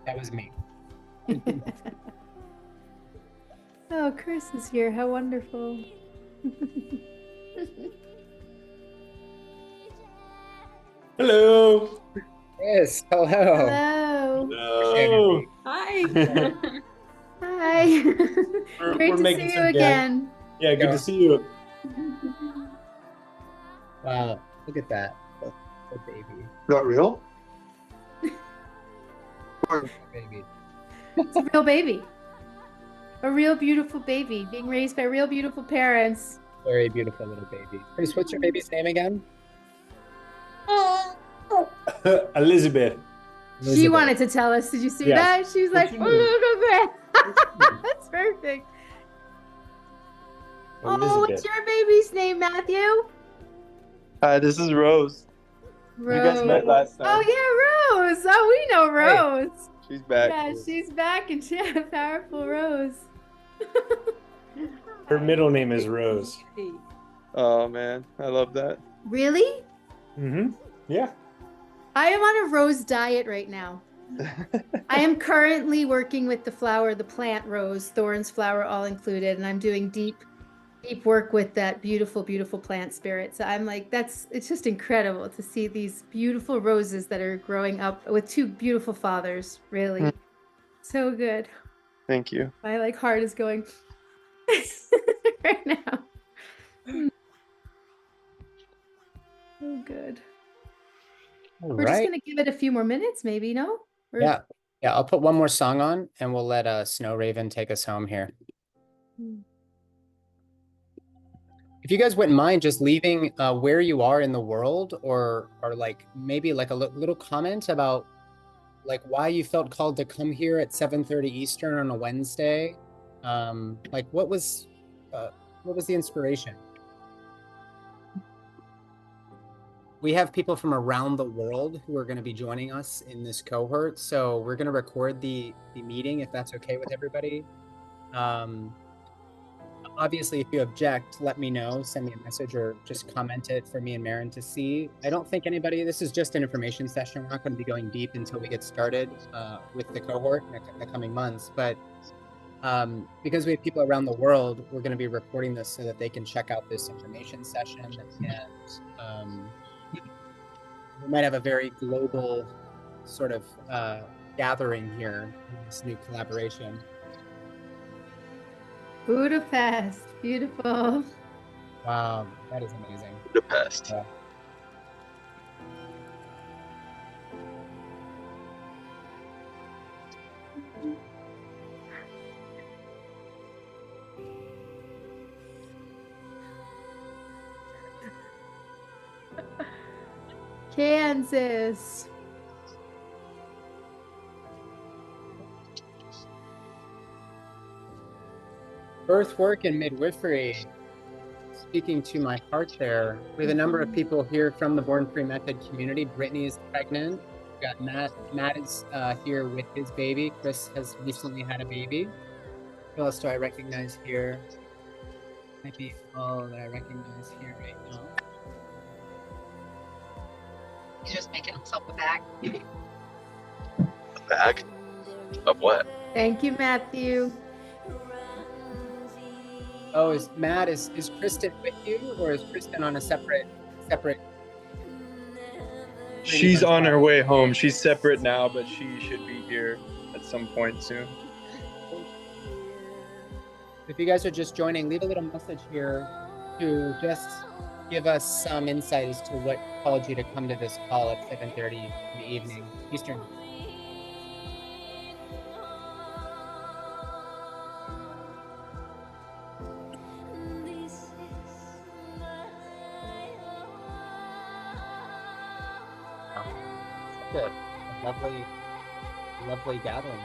That was me. Oh, Chris is here. How wonderful. Hello. Yes, hello. Hello. Hello. Hi. Hi. Great We're to making see you some again. Yeah, good to see you. Wow, look at that. The baby. Not real? Baby. It's a real baby. A real beautiful baby being raised by real beautiful parents. Very beautiful little baby. Chris, what's your baby's name again? Elizabeth. She wanted to tell us. Did you see that? She was What's like, your name? that's perfect. Oh, Elizabeth. what's your baby's name, Matthew? Hi, this is Rose. Rose. You guys met last time. Oh, yeah, Rose. Oh, we know Rose. She's back. Yeah, she's back and she had a powerful Rose. Her middle name is Rose. Oh, man. I love that. Really? Mm-hmm. Yeah. I am on a rose diet right now. I am currently working with the plant rose, thorns, flower, all included, and I'm doing deep work with that beautiful, beautiful plant spirit. So I'm like, it's just incredible to see these beautiful roses that are growing up with two beautiful fathers, really. So good. Thank you. My heart is going right now. So good. We're just gonna give it a few more minutes, maybe, no? Yeah. I'll put one more song on and we'll let Snow Raven take us home here. If you guys wouldn't mind just leaving where you are in the world, or maybe a little comment about why you felt called to come here at 7:30 Eastern on a Wednesday. What was the inspiration? We have people from around the world who are going to be joining us in this cohort, so we're going to record the meeting if that's okay with everybody. Obviously, if you object, let me know, send me a message, or just comment it for me and Marin to see. I don't think this is just an information session. We're not going to be going deep until we get started with the cohort in the coming months. But because we have people around the world, we're going to be recording this so that they can check out this information session. And we might have a very global sort of gathering here in this new collaboration. Budapest, beautiful. Wow, that is amazing. Budapest. Kansas. Birthwork and midwifery. Speaking to my heart there. We have a number of people here from the Born Free Method community. Brittany is pregnant. We've got Matt. Matt is here with his baby. Chris has recently had a baby. Who else do I recognize here? Might be all that I recognize here right now. He's just making himself a bag. A bag? Of what? Thank you, Matthew. Oh, is Kristen with you, or is Kristen on a separate? She's on her way home. She's separate now, but she should be here at some point soon. If you guys are just joining, leave a little message here to just give us some insight as to what called you to come to this call at 7:30 in the evening Eastern. Good. Lovely gathering.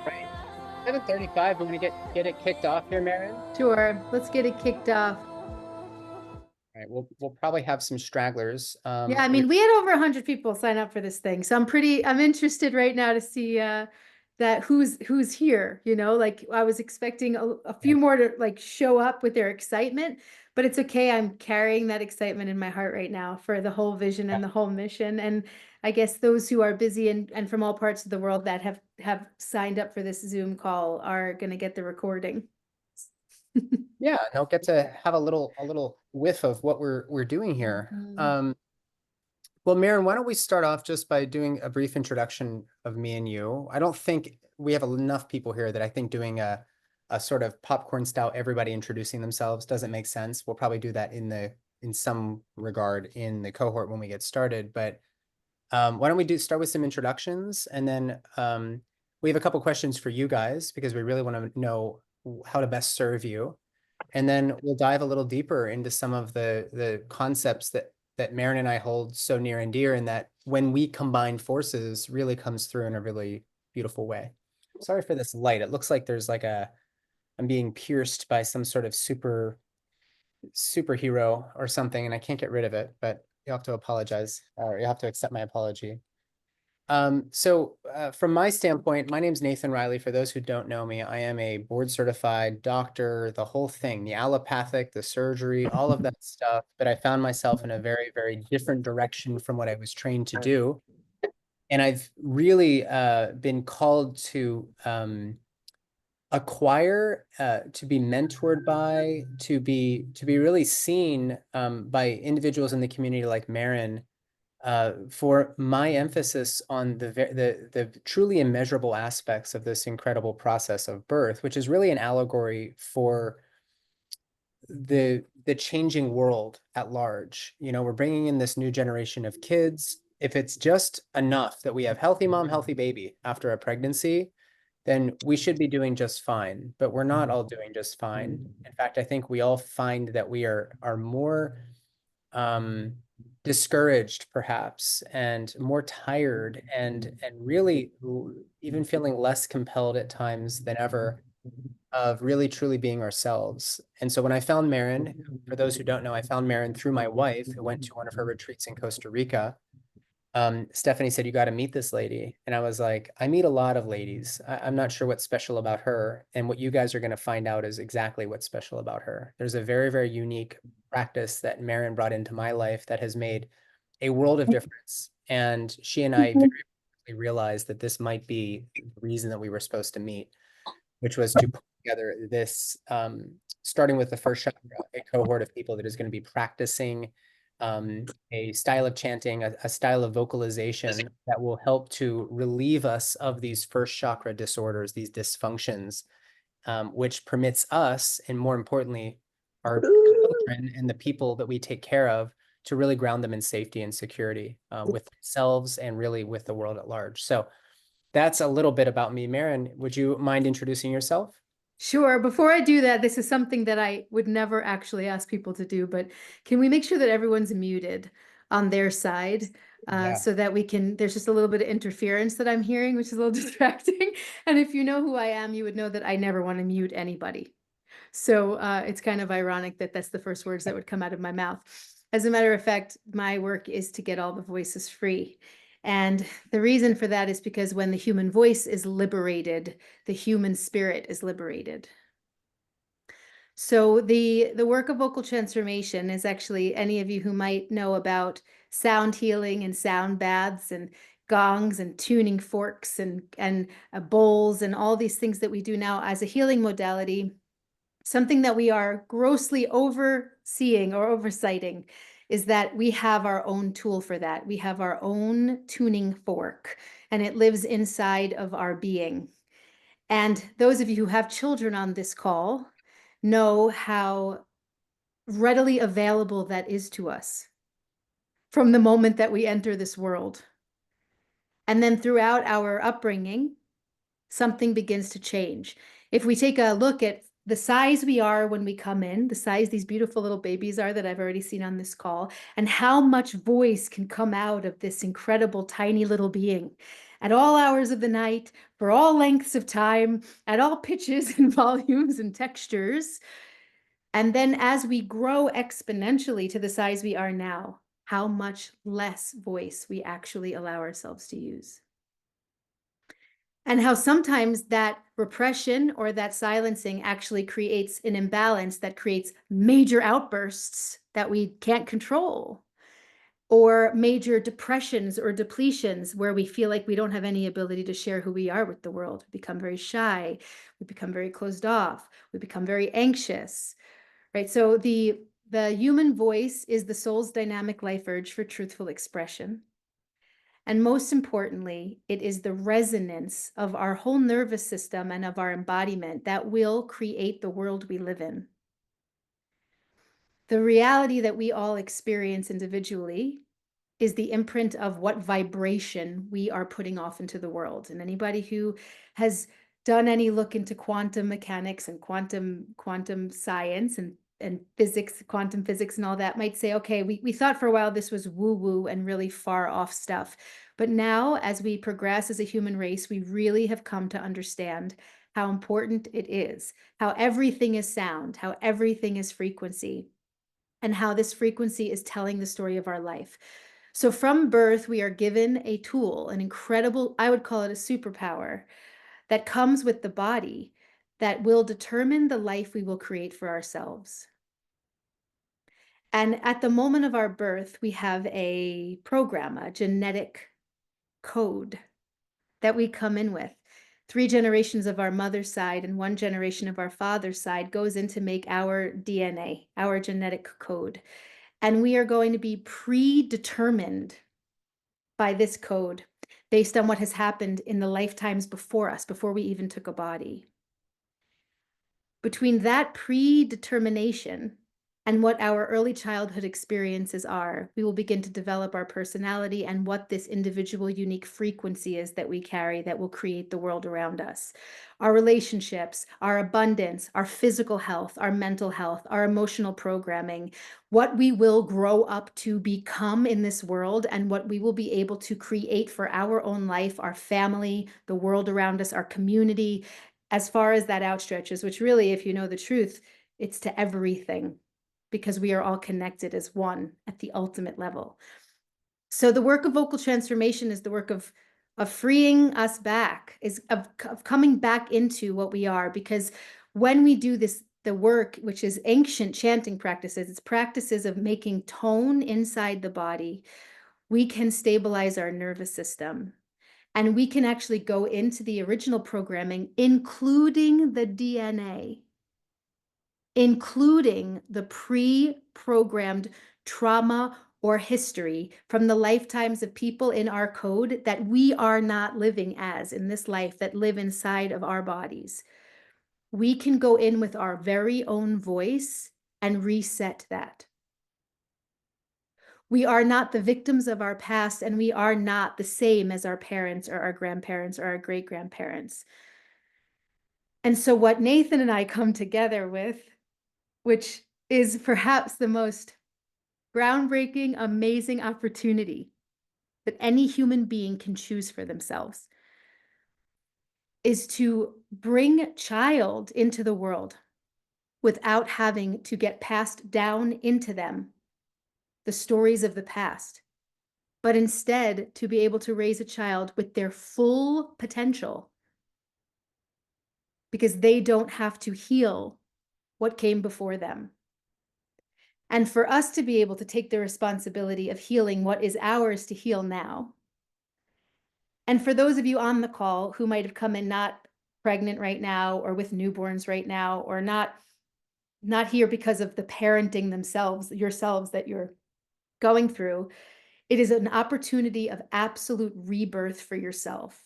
Right. 7:35. We're gonna get it kicked off here, Marin. Sure. Let's get it kicked off. All right. We'll probably have some stragglers. Yeah, I mean, we had over 100 people sign up for this thing, so I'm interested right now to see that who's here. I was expecting a few more to show up with their excitement, but it's okay. I'm carrying that excitement in my heart right now for the whole vision and the whole mission. And I guess those who are busy and from all parts of the world that have signed up for this Zoom call are going to get the recording. Yeah, and I'll get to have a little whiff of what we're doing here. Well, Maren, why don't we start off just by doing a brief introduction of me and you? I don't think we have enough people here that I think doing a sort of popcorn style, everybody introducing themselves doesn't make sense. We'll probably do that in some regard in the cohort when we get started. But why don't we start with some introductions, and then we have a couple questions for you guys because we really want to know how to best serve you. And then we'll dive a little deeper into some of the concepts that Maren and I hold so near and dear, and that when we combine forces really comes through in a really beautiful way. Sorry for this light. It looks like there's like I'm being pierced by some sort of superhero or something, and I can't get rid of it, but you'll have to apologize, or you'll have to accept my apology. So from my standpoint, my name's Nathan Riley. For those who don't know me, I am a board certified doctor, the whole thing, the allopathic, the surgery, all of that stuff. But I found myself in a very, very different direction from what I was trained to do. And I've really been called to acquire, to be mentored by, to be really seen by individuals in the community like Maren, for my emphasis on the truly immeasurable aspects of this incredible process of birth, which is really an allegory for the changing world at large. You know, we're bringing in this new generation of kids. If it's just enough that we have healthy mom, healthy baby after a pregnancy, then we should be doing just fine. But we're not all doing just fine. In fact, I think we all find that we are more discouraged perhaps, and more tired, and really even feeling less compelled at times than ever of really truly being ourselves. And so when I found Maren, for those who don't know, I found Maren through my wife, who went to one of her retreats in Costa Rica. Stephanie said, you got to meet this lady. And I was like, I meet a lot of ladies. I'm not sure what's special about her. And what you guys are going to find out is exactly what's special about her. There's a very, very unique practice that Maren brought into my life that has made a world of difference. And she and I very quickly realized that this might be the reason that we were supposed to meet, which was to put together this, starting with the first chakra, a cohort of people that is going to be practicing a style of chanting, a style of vocalization that will help to relieve us of these first chakra disorders, these dysfunctions, which permits us, and more importantly, our children and the people that we take care of, to really ground them in safety and security with themselves and really with the world at large. So that's a little bit about me. Maren, would you mind introducing yourself? Sure. Before I do that, this is something that I would never actually ask people to do, but can we make sure that everyone's muted on their side so that we can, there's just a little bit of interference that I'm hearing, which is a little distracting. And if you know who I am, you would know that I never want to mute anybody. So it's kind of ironic that that's the first words that would come out of my mouth. As a matter of fact, my work is to get all the voices free. And the reason for that is because when the human voice is liberated, the human spirit is liberated. So the work of vocal transformation is actually, any of you who might know about sound healing and sound baths and gongs and tuning forks and bowls and all these things that we do now as a healing modality, something that we are grossly overseeing or oversighting is that we have our own tool for that. We have our own tuning fork, and it lives inside of our being. And those of you who have children on this call know how readily available that is to us from the moment that we enter this world. And then throughout our upbringing, something begins to change. If we take a look at the size we are when we come in, the size these beautiful little babies are that I've already seen on this call, and how much voice can come out of this incredible tiny little being at all hours of the night, for all lengths of time, at all pitches and volumes and textures. And then as we grow exponentially to the size we are now, how much less voice we actually allow ourselves to use. And how sometimes that repression or that silencing actually creates an imbalance that creates major outbursts that we can't control, or major depressions or depletions where we feel like we don't have any ability to share who we are with the world. We become very shy, we become very closed off, we become very anxious, right? So the human voice is the soul's dynamic life urge for truthful expression. And most importantly, it is the resonance of our whole nervous system and of our embodiment that will create the world we live in. The reality that we all experience individually is the imprint of what vibration we are putting off into the world. And anybody who has done any look into quantum mechanics and quantum science and physics, quantum physics and all that might say, okay, we thought for a while this was woo-woo and really far off stuff. But now as we progress as a human race, we really have come to understand how important it is, how everything is sound, how everything is frequency, and how this frequency is telling the story of our life. So from birth, we are given a tool, an incredible, I would call it a superpower, that comes with the body that will determine the life we will create for ourselves. And at the moment of our birth, we have a program, a genetic code that we come in with. 3 generations of our mother's side and 1 generation of our father's side goes in to make our DNA, our genetic code. And we are going to be predetermined by this code based on what has happened in the lifetimes before us, before we even took a body. Between that predetermination and what our early childhood experiences are, we will begin to develop our personality and what this individual unique frequency is that we carry that will create the world around us. Our relationships, our abundance, our physical health, our mental health, our emotional programming, what we will grow up to become in this world, and what we will be able to create for our own life, our family, the world around us, our community, as far as that outstretches, which really, if you know the truth, it's to everything, because we are all connected as one at the ultimate level. So the work of vocal transformation is the work of freeing us back, is of coming back into what we are. Because when we do this, the work, which is ancient chanting practices, it's practices of making tone inside the body, we can stabilize our nervous system. And we can actually go into the original programming, including the DNA, including the pre-programmed trauma or history from the lifetimes of people in our code that we are not living as in this life, that live inside of our bodies. We can go in with our very own voice and reset that. We are not the victims of our past, and we are not the same as our parents or our grandparents or our great-grandparents. And so what Nathan and I come together with, which is perhaps the most groundbreaking, amazing opportunity that any human being can choose for themselves, is to bring child into the world without having to get passed down into them the stories of the past, but instead to be able to raise a child with their full potential, because they don't have to heal what came before them. And for us to be able to take the responsibility of healing what is ours to heal now. And for those of you on the call who might have come in not pregnant right now, or with newborns right now, or not here because of the parenting yourselves that you're going through, it is an opportunity of absolute rebirth for yourself,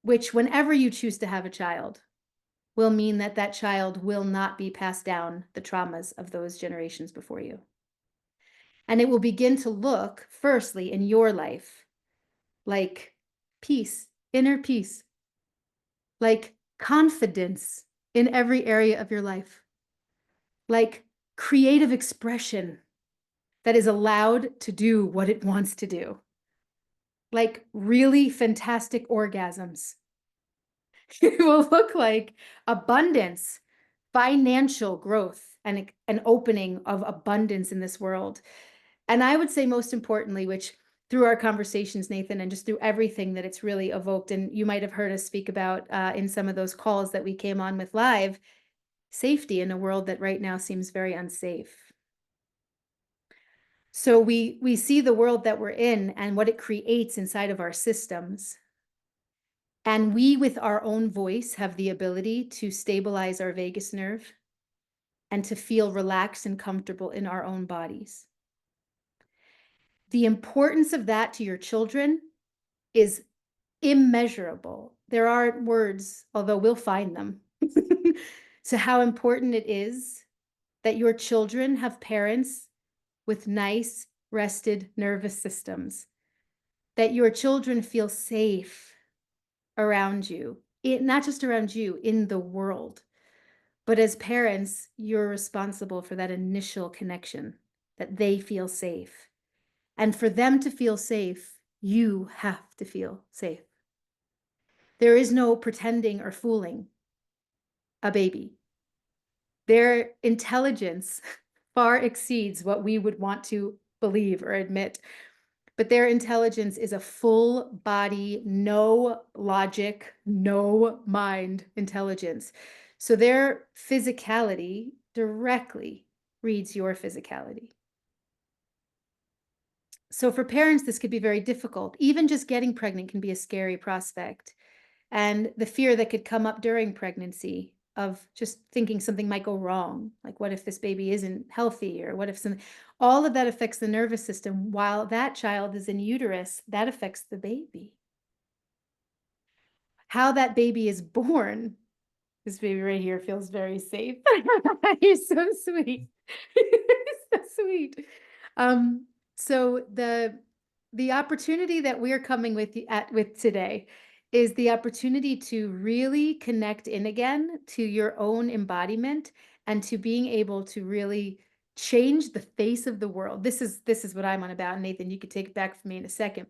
which whenever you choose to have a child will mean that that child will not be passed down the traumas of those generations before you. And it will begin to look, firstly, in your life, like peace, inner peace, like confidence in every area of your life, like creative expression that is allowed to do what it wants to do, like really fantastic orgasms. It will look like abundance, financial growth, and an opening of abundance in this world. And I would say most importantly, which through our conversations, Nathan, and just through everything that it's really evoked. And you might have heard us speak about in some of those calls that we came on with live, safety in a world that right now seems very unsafe. So we see the world that we're in and what it creates inside of our systems. And we, with our own voice, have the ability to stabilize our vagus nerve and to feel relaxed and comfortable in our own bodies. The importance of that to your children is immeasurable. There aren't words, although we'll find them, to how important it is that your children have parents with nice, rested nervous systems, that your children feel safe around you, not just around you, in the world. But as parents, you're responsible for that initial connection, that they feel safe. And for them to feel safe, you have to feel safe. There is no pretending or fooling a baby. Their intelligence far exceeds what we would want to believe or admit. But their intelligence is a full body, no logic, no mind intelligence. So their physicality directly reads your physicality. So for parents, this could be very difficult. Even just getting pregnant can be a scary prospect. And the fear that could come up during pregnancy of just thinking something might go wrong. Like, what if this baby isn't healthy? Or what if something, all of that affects the nervous system. While that child is in uterus, that affects the baby. How that baby is born, this baby right here feels very safe. You're so sweet. So sweet. So the opportunity that we're coming with today is the opportunity to really connect in again to your own embodiment and to being able to really change the face of the world. This is what I'm on about. Nathan, you could take it back from me in a second.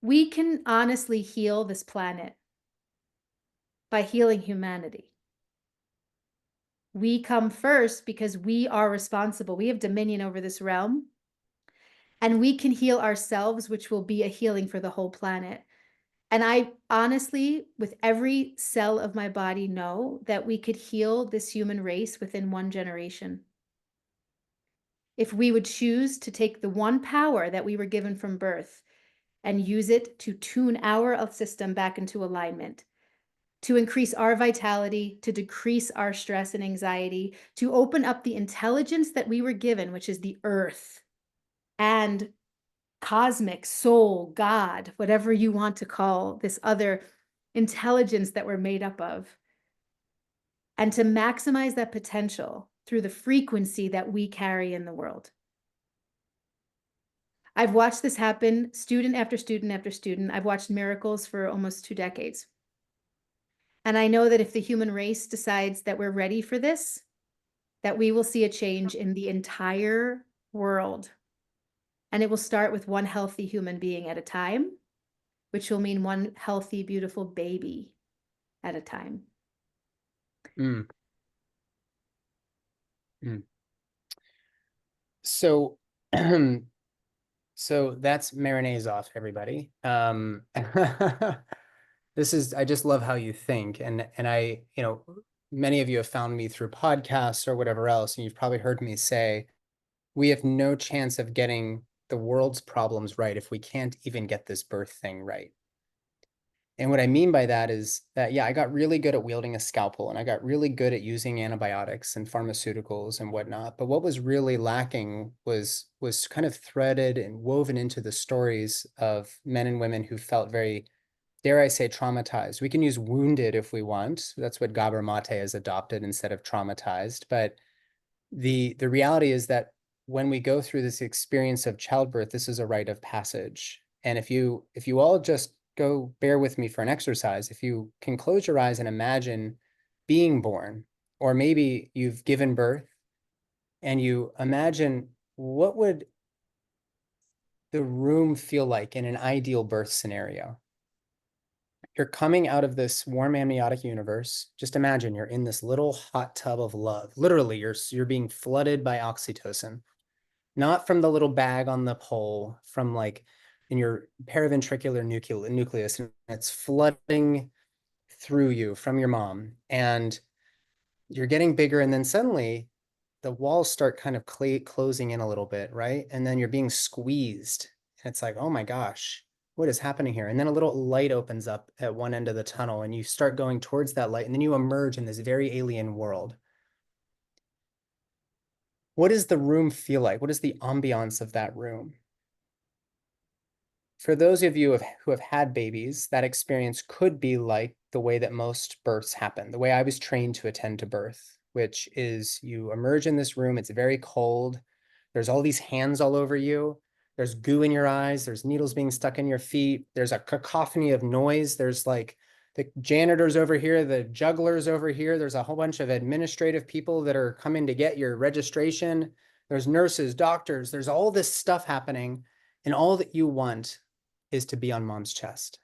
We can honestly heal this planet by healing humanity. We come first because we are responsible. We have dominion over this realm. And we can heal ourselves, which will be a healing for the whole planet. And I honestly, with every cell of my body, know that we could heal this human race within one generation. If we would choose to take the one power that we were given from birth and use it to tune our system back into alignment, to increase our vitality, to decrease our stress and anxiety, to open up the intelligence that we were given, which is the earth, and cosmic soul, God, whatever you want to call this other intelligence that we're made up of, and to maximize that potential through the frequency that we carry in the world. I've watched this happen, student after student after student. I've watched miracles for almost 2 decades. And I know that if the human race decides that we're ready for this, that we will see a change in the entire world. And it will start with one healthy human being at a time, which will mean one healthy, beautiful baby at a time. Mm. Mm. So, so that's mayonnaise off, everybody. This is, I just love how you think. And I, many of you have found me through podcasts or whatever else, and you've probably heard me say, we have no chance of getting the world's problems right if we can't even get this birth thing right. And what I mean by that is that, yeah, I got really good at wielding a scalpel and I got really good at using antibiotics and pharmaceuticals and whatnot. But what was really lacking was kind of threaded and woven into the stories of men and women who felt very, dare I say, traumatized. We can use wounded if we want. That's what Gabor Mate has adopted instead of traumatized. But the reality is that when we go through this experience of childbirth, this is a rite of passage. And if you all just go bear with me for an exercise, if you can close your eyes and imagine being born, or maybe you've given birth, and you imagine what would the room feel like in an ideal birth scenario. You're coming out of this warm amniotic universe. Just imagine you're in this little hot tub of love. Literally, you're being flooded by oxytocin. not from the little bag on the pole, from like in your paraventricular nucleus, and it's flooding through you from your mom, and you're getting bigger, and then suddenly the walls start kind of closing in a little bit, right? And then you're being squeezed, and it's like, oh my gosh, what is happening here? And then a little light opens up at one end of the tunnel, and you start going towards that light, and then you emerge in this very alien world. What does the room feel like? What is the ambiance of that room? For those of you who have had babies, that experience could be like the way that most births happen, the way I was trained to attend to birth, which is you emerge in this room, it's very cold, there's all these hands all over you, there's goo in your eyes, there's needles being stuck in your feet, there's a cacophony of noise, there's like the janitors over here, the jugglers over here, there's a whole bunch of administrative people that are coming to get your registration, there's nurses, doctors, there's all this stuff happening, and all that you want is to be on mom's chest.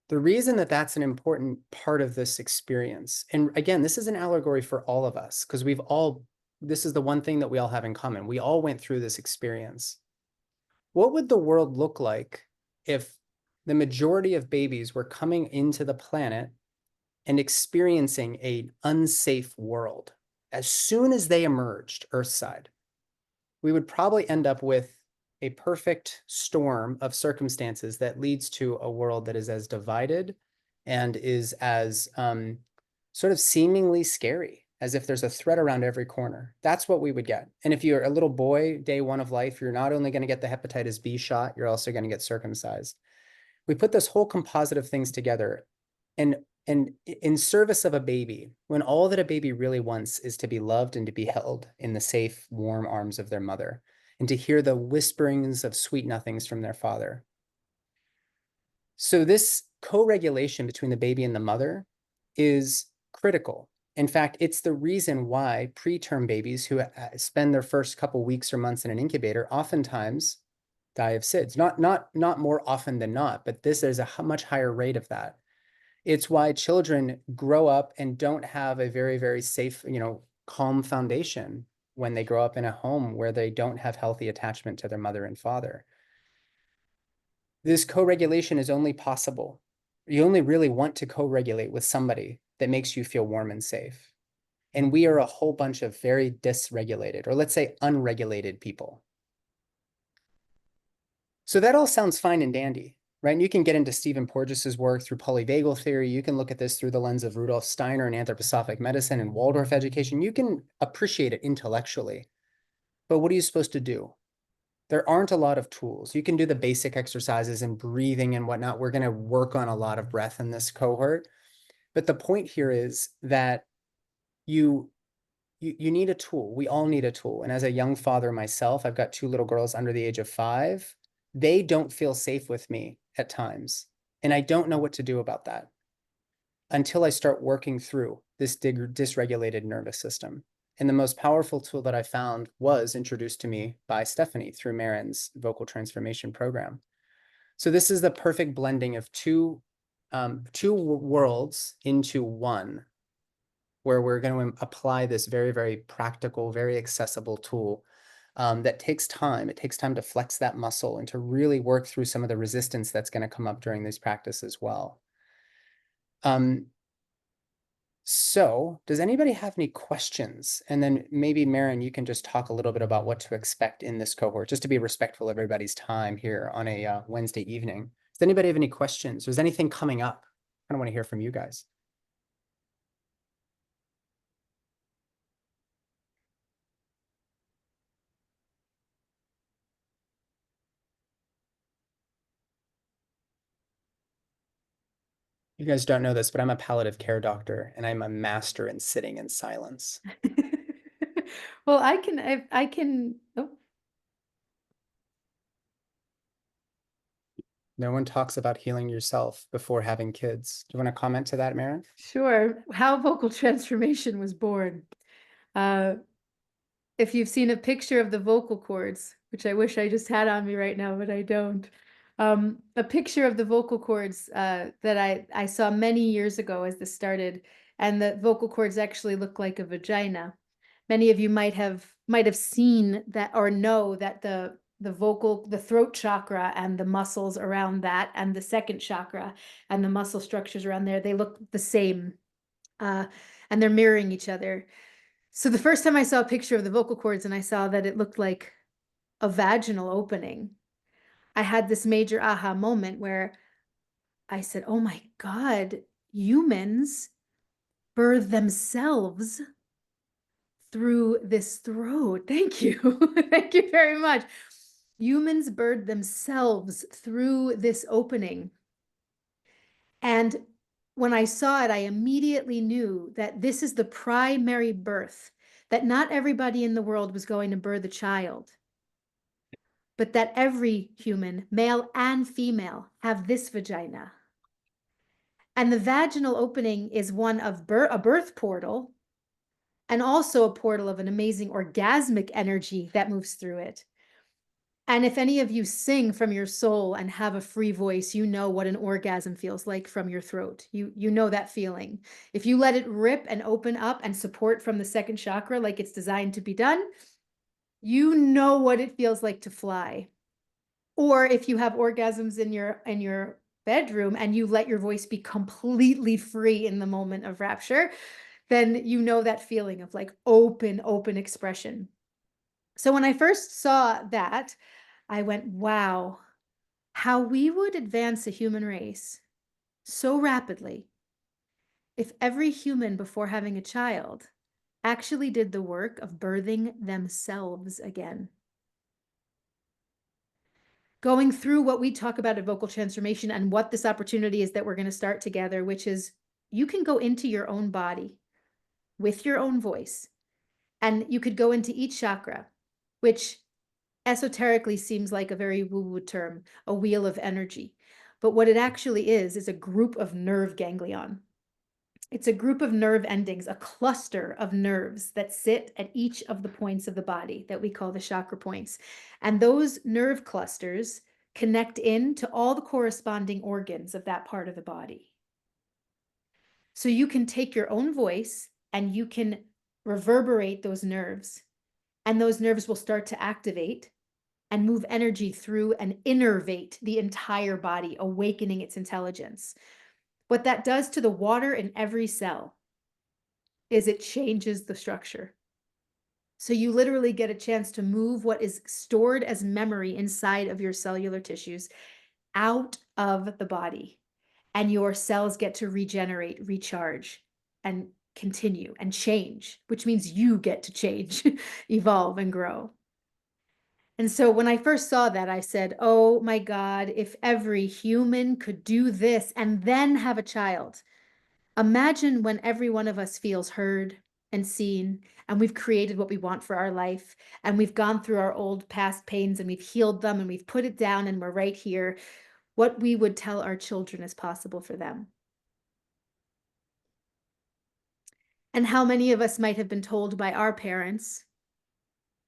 The reason that that's an important part of this experience, and again, this is an allegory for all of us, because this is the one thing that we all have in common. We all went through this experience. What would the world look like if the majority of babies were coming into the planet and experiencing an unsafe world as soon as they emerged Earthside? We would probably end up with a perfect storm of circumstances that leads to a world that is as divided and is as sort of seemingly scary, as if there's a threat around every corner. That's what we would get. And if you're a little boy, day one of life, you're not only going to get the hepatitis B shot, you're also going to get circumcised. We put this whole composite of things together, and in service of a baby, when all that a baby really wants is to be loved and to be held in the safe, warm arms of their mother, and to hear the whisperings of sweet nothings from their father. So this co-regulation between the baby and the mother is critical. In fact, it's the reason why preterm babies who spend their first couple weeks or months in an incubator oftentimes die of SIDS. Not more often than not, but there's a much higher rate of that. It's why children grow up and don't have a very, very safe, calm foundation when they grow up in a home where they don't have healthy attachment to their mother and father. This co-regulation is only possible. You only really want to co-regulate with somebody that makes you feel warm and safe. And we are a whole bunch of very dysregulated, or let's say unregulated people. So that all sounds fine and dandy, right? And you can get into Stephen Porges's work through polyvagal theory. You can look at this through the lens of Rudolf Steiner and anthroposophic medicine and Waldorf education. You can appreciate it intellectually. But what are you supposed to do? There aren't a lot of tools. You can do the basic exercises and breathing and whatnot. We're going to work on a lot of breath in this cohort. But the point here is that you need a tool. We all need a tool. And as a young father myself, I've got 2 little girls under the age of 5. They don't feel safe with me at times. And I don't know what to do about that until I start working through this dysregulated nervous system. And the most powerful tool that I found was introduced to me by Stephanie through Marin's vocal transformation program. So this is the perfect blending of two worlds into one, where we're going to apply this very, very practical, very accessible tool that takes time. It takes time to flex that muscle and to really work through some of the resistance that's going to come up during this practice as well. So does anybody have any questions? And then maybe Marin, you can just talk a little bit about what to expect in this cohort, just to be respectful of everybody's time here on a Wednesday evening. Does anybody have any questions? Is anything coming up? I don't want to hear from you guys. You guys don't know this, but I'm a palliative care doctor and I'm a master in sitting in silence. Well, I can, oh, No one talks about healing yourself before having kids. Do you want to comment to that, Marin? sure. How vocal transformation was born. If you've seen a picture of the vocal cords, which I wish I just had on me right now, but I don't. A picture of the vocal cords that I saw many years ago as this started, and the vocal cords actually look like a vagina. Many of you might have might have seen that or know that the throat chakra and the muscles around that and the second chakra and the muscle structures around there, they look the same. And they're mirroring each other. So the first time I saw a picture of the vocal cords and I saw that it looked like a vaginal opening, I had this major aha moment where I said, oh my God, humans birth themselves through this throat. Thank you. Thank you very much. Humans birth themselves through this opening. And when I saw it, I immediately knew that this is the primary birth, that not everybody in the world was going to birth a child, but that every human, male and female, have this vagina. And the vaginal opening is one of a birth portal, and also a portal of an amazing orgasmic energy that moves through it. And if any of you sing from your soul and have a free voice, you know what an orgasm feels like from your throat. You know that feeling. If you let it rip and open up and support from the second chakra like it's designed to be done, you know what it feels like to fly. Or if you have orgasms in your bedroom and you let your voice be completely free in the moment of rapture, then you know that feeling of like open expression. So when I first saw that, I went, wow, how we would advance a human race so rapidly if every human before having a child actually did the work of birthing themselves again. Going through what we talk about at Vocal Transformation and what this opportunity is that we're going to start together, which is you can go into your own body with your own voice, and you could go into each chakra, which esoterically seems like a very woo-woo term, a wheel of energy. But what it actually is a group of nerve ganglion. It's a group of nerve endings, a cluster of nerves that sit at each of the points of the body that we call the chakra points. And those nerve clusters connect in to all the corresponding organs of that part of the body. So you can take your own voice and you can reverberate those nerves, and those nerves will start to activate and move energy through and innervate the entire body, awakening its intelligence. What that does to the water in every cell is it changes the structure. So you literally get a chance to move what is stored as memory inside of your cellular tissues out of the body, and your cells get to regenerate, recharge, and continue and change, which means you get to change, evolve, and grow. And so when I first saw that, I said, oh my God, if every human could do this and then have a child. Imagine when every one of us feels heard and seen, and we've created what we want for our life, and we've gone through our old past pains and we've healed them and we've put it down and we're right here, what we would tell our children is possible for them. And how many of us might have been told by our parents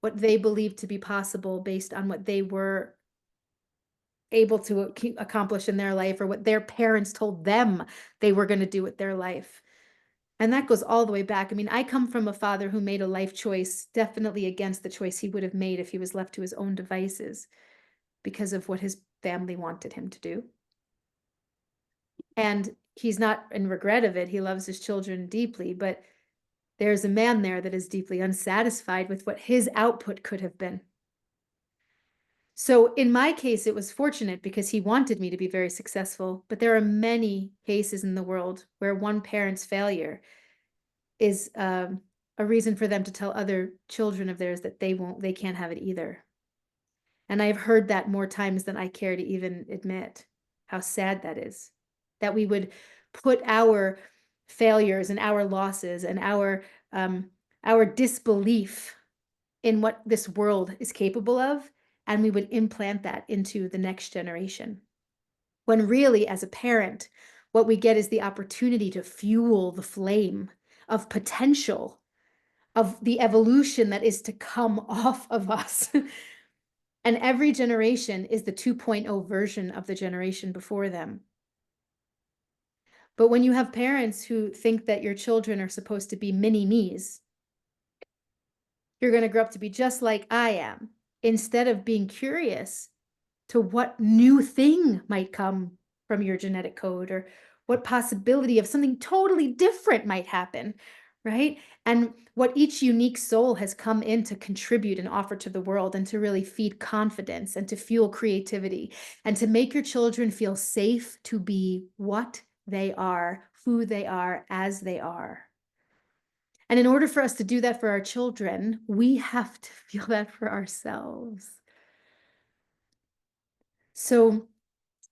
what they believed to be possible based on what they were able to accomplish in their life, or what their parents told them they were going to do with their life. And that goes all the way back. I mean, I come from a father who made a life choice definitely against the choice he would have made if he was left to his own devices because of what his family wanted him to do. And he's not in regret of it. He loves his children deeply, but there's a man there that is deeply unsatisfied with what his output could have been. So in my case, it was fortunate because he wanted me to be very successful, but there are many cases in the world where one parent's failure is a reason for them to tell other children of theirs that they can't have it either. And I've heard that more times than I care to even admit how sad that is, that we would put our failures and our losses and our disbelief in what this world is capable of, and we would implant that into the next generation. When really, as a parent, what we get is the opportunity to fuel the flame of potential, of the evolution that is to come off of us. And every generation is the 2.0 version of the generation before them. But when you have parents who think that your children are supposed to be mini-me's, You're going to grow up to be just like I am, instead of being curious to what new thing might come from your genetic code, or what possibility of something totally different might happen, right? And what each unique soul has come in to contribute and offer to the world, and to really feed confidence and to fuel creativity and to make your children feel safe to be what they are, who they are, as they are. And in order for us to do that for our children, we have to feel that for ourselves. So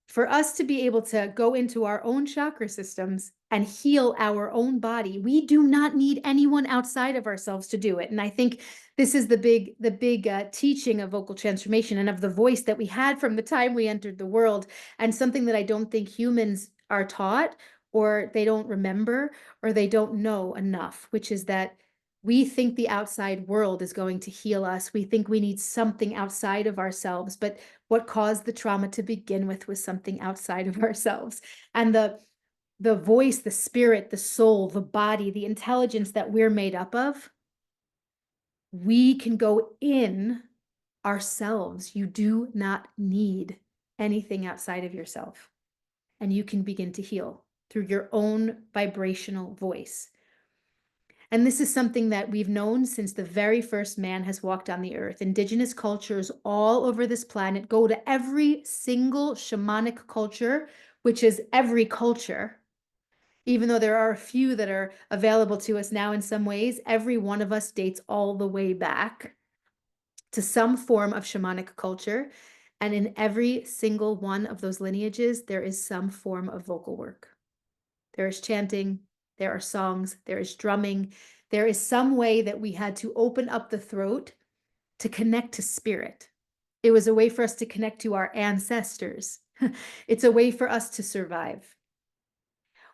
for us to be able to go into our own chakra systems and heal our own body, we do not need anyone outside of ourselves to do it. And I think this is the big teaching of vocal transformation and of the voice that we had from the time we entered the world, and something that I don't think humans are taught, or they don't remember, or they don't know enough, which is that we think the outside world is going to heal us. We think we need something outside of ourselves, but what caused the trauma to begin with was something outside of ourselves. And the voice, the spirit, the soul, the body, the intelligence that we're made up of, we can go in ourselves. You do not need anything outside of yourself. And you can begin to heal through your own vibrational voice. And this is something that we've known since the very first man has walked on the earth. Indigenous cultures all over this planet, go to every single shamanic culture, which is every culture. Even though there are a few that are available to us now in some ways, every one of us dates all the way back to some form of shamanic culture. And in every single one of those lineages, there is some form of vocal work. There is chanting, there are songs, there is drumming. There is some way that we had to open up the throat to connect to spirit. It was a way for us to connect to our ancestors. It's a way for us to survive.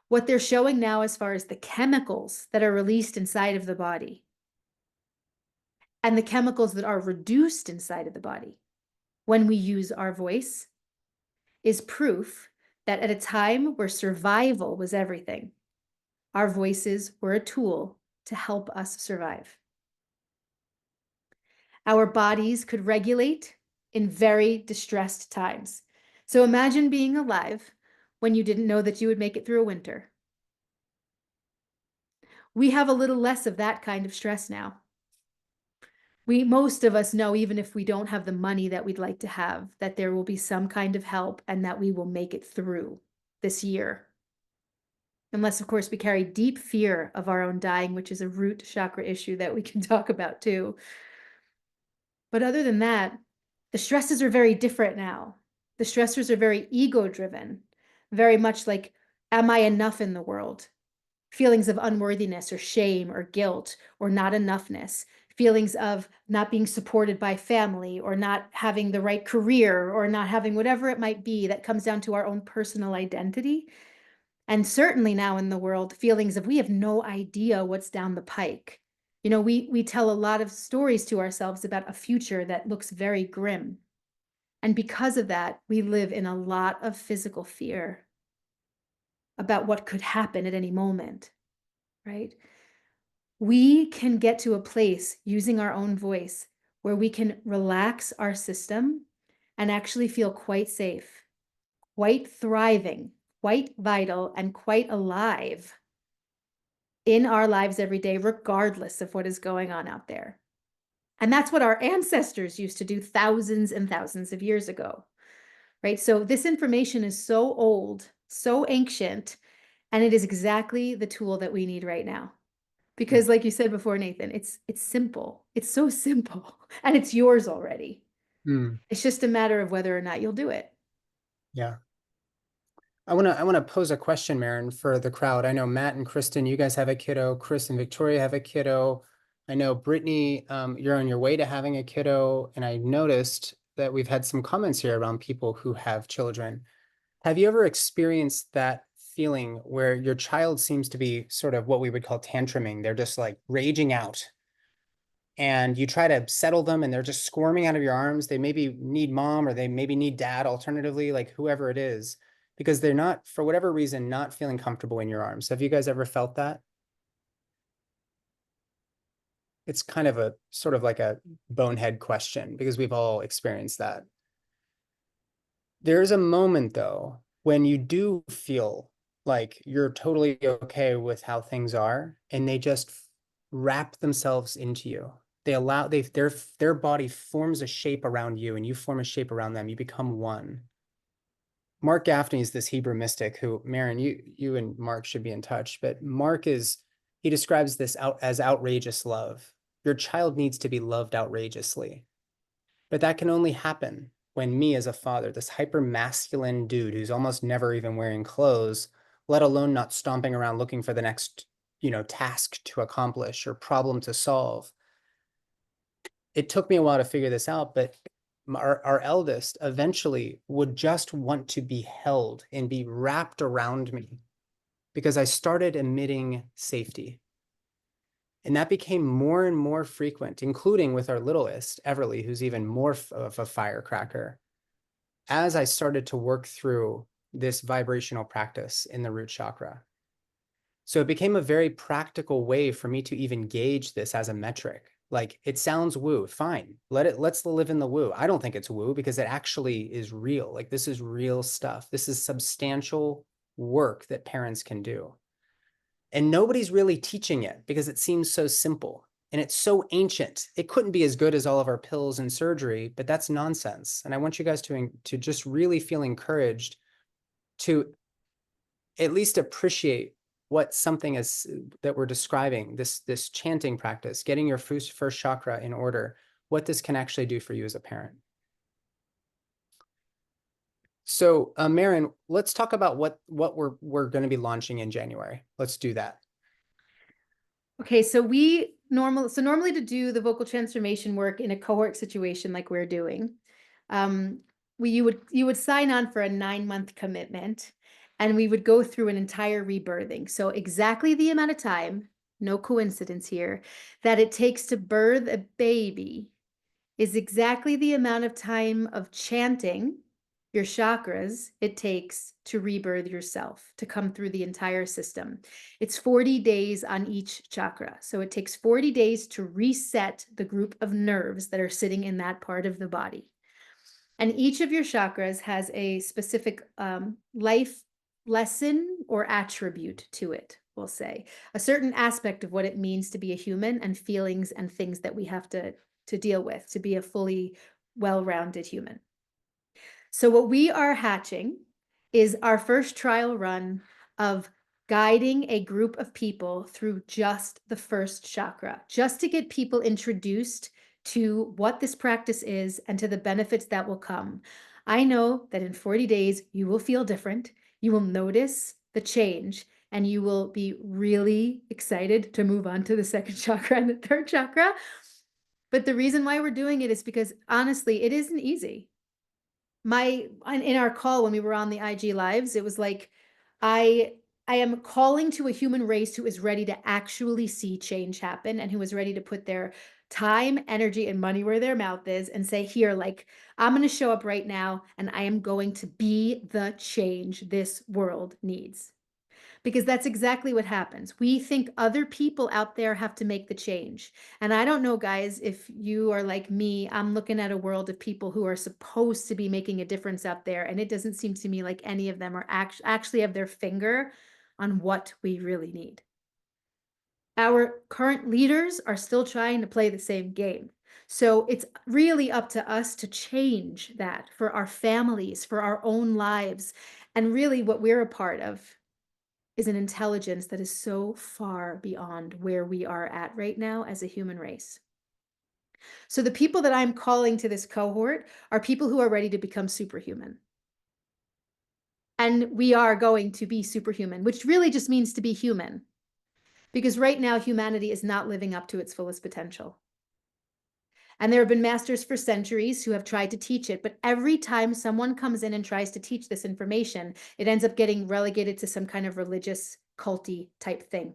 What they're showing now, as far as the chemicals that are released inside of the body and the chemicals that are reduced inside of the body when we use our voice, is proof that at a time where survival was everything, our voices were a tool to help us survive. Our bodies could regulate in very distressed times. So imagine being alive when you didn't know that you would make it through a winter. We have a little less of that kind of stress now. Most of us know, even if we don't have the money that we'd like to have, that there will be some kind of help and that we will make it through this year. Unless, of course, we carry deep fear of our own dying, which is a root chakra issue that we can talk about too. But other than that, the stresses are very different now. The stressors are very ego-driven, very much like, am I enough in the world? Feelings of unworthiness or shame or guilt or not enoughness, feelings of not being supported by family or not having the right career or not having whatever it might be that comes down to our own personal identity. And certainly now in the world, feelings of we have no idea what's down the pike. You know, we tell a lot of stories to ourselves about a future that looks very grim. And because of that, we live in a lot of physical fear about what could happen at any moment, right? We can get to a place using our own voice where we can relax our system and actually feel quite safe, quite thriving, quite vital, and quite alive in our lives every day, regardless of what is going on out there. And that's what our ancestors used to do thousands and thousands of years ago, right? So this information is so old, so ancient, and it is exactly the tool that we need right now. Because like you said before, Nathan, it's simple. It's so simple, and it's yours already. It's just a matter of whether or not you'll do it. Yeah. I want to pose a question, Maren, for the crowd. I know Matt and Kristen, you guys have a kiddo. Chris and Victoria have a kiddo. I know Brittany, you're on your way to having a kiddo, and I noticed that we've had some comments here around people who have children. Have you ever experienced that feeling where your child seems to be sort of what we would call tantruming? They're just like raging out, and you try to settle them and they're just squirming out of your arms. They maybe need mom, or they maybe need dad, alternatively, like whoever it is, because they're not, for whatever reason, not feeling comfortable in your arms. Have you guys ever felt that? it's kind of a sort of like a bonehead question because we've all experienced that. There's a moment though, when you do feel like you're totally okay with how things are and they just wrap themselves into you. They allow, their body forms a shape around you and you form a shape around them. You become one. Mark Gaffney is this Hebrew mystic who, Maren, you and Mark should be in touch, but Mark he describes this as outrageous love. Your child needs to be loved outrageously. But that can only happen when me as a father, this hyper masculine dude who's almost never even wearing clothes, let alone not stomping around looking for the next, task to accomplish or problem to solve. It took me a while to figure this out, but our eldest eventually would just want to be held and be wrapped around me because I started emitting safety. And that became more and more frequent, including with our littlest, Everly, who's even more of a firecracker, as I started to work through this vibrational practice in the root chakra. So it became a very practical way for me to even gauge this as a metric. Like, it sounds woo, fine. Let's live in the woo. I don't think it's woo because it actually is real. Like, this is real stuff. This is substantial work that parents can do. And nobody's really teaching it because it seems so simple and it's so ancient. It couldn't be as good as all of our pills and surgery, but that's nonsense. And I want you guys to just really feel encouraged to at least appreciate what something is that we're describing, this chanting practice, getting your first chakra in order, what this can actually do for you as a parent. So, Maren, let's talk about what we're going to be launching in January. Let's do that. Okay, so normally to do the vocal transformation work in a cohort situation like we're doing, you would sign on for a 9-month commitment, and we would go through an entire rebirthing. So exactly the amount of time, no coincidence here, that it takes to birth a baby is exactly the amount of time of chanting your chakras it takes to rebirth yourself, to come through the entire system. It's 40 days on each chakra. So it takes 40 days to reset the group of nerves that are sitting in that part of the body. And each of your chakras has a specific life lesson or attribute to it, we'll say. A certain aspect of what it means to be a human and feelings and things that we have to deal with to be a fully well-rounded human. So what we are hatching is our first trial run of guiding a group of people through just the first chakra, just to get people introduced to what this practice is and to the benefits that will come. I know that in 40 days, you will feel different. You will notice the change and you will be really excited to move on to the second chakra and the third chakra. But the reason why we're doing it is because honestly, it isn't easy. In our call when we were on the IG lives, it was like, I am calling to a human race who is ready to actually see change happen and who is ready to put their time, energy, and money where their mouth is and say, here, like, I'm going to show up right now and I am going to be the change this world needs. Because that's exactly what happens. We think other people out there have to make the change. And I don't know, guys, if you are like me, I'm looking at a world of people who are supposed to be making a difference out there. And it doesn't seem to me like any of them are actually have their finger on what we really need. Our current leaders are still trying to play the same game. So it's really up to us to change that for our families, for our own lives, and really what we're a part of is an intelligence that is so far beyond where we are at right now as a human race. So the people that I'm calling to this cohort are people who are ready to become superhuman. And we are going to be superhuman, which really just means to be human. Because right now, humanity is not living up to its fullest potential. And there have been masters for centuries who have tried to teach it, but every time someone comes in and tries to teach this information, it ends up getting relegated to some kind of religious, culty type thing.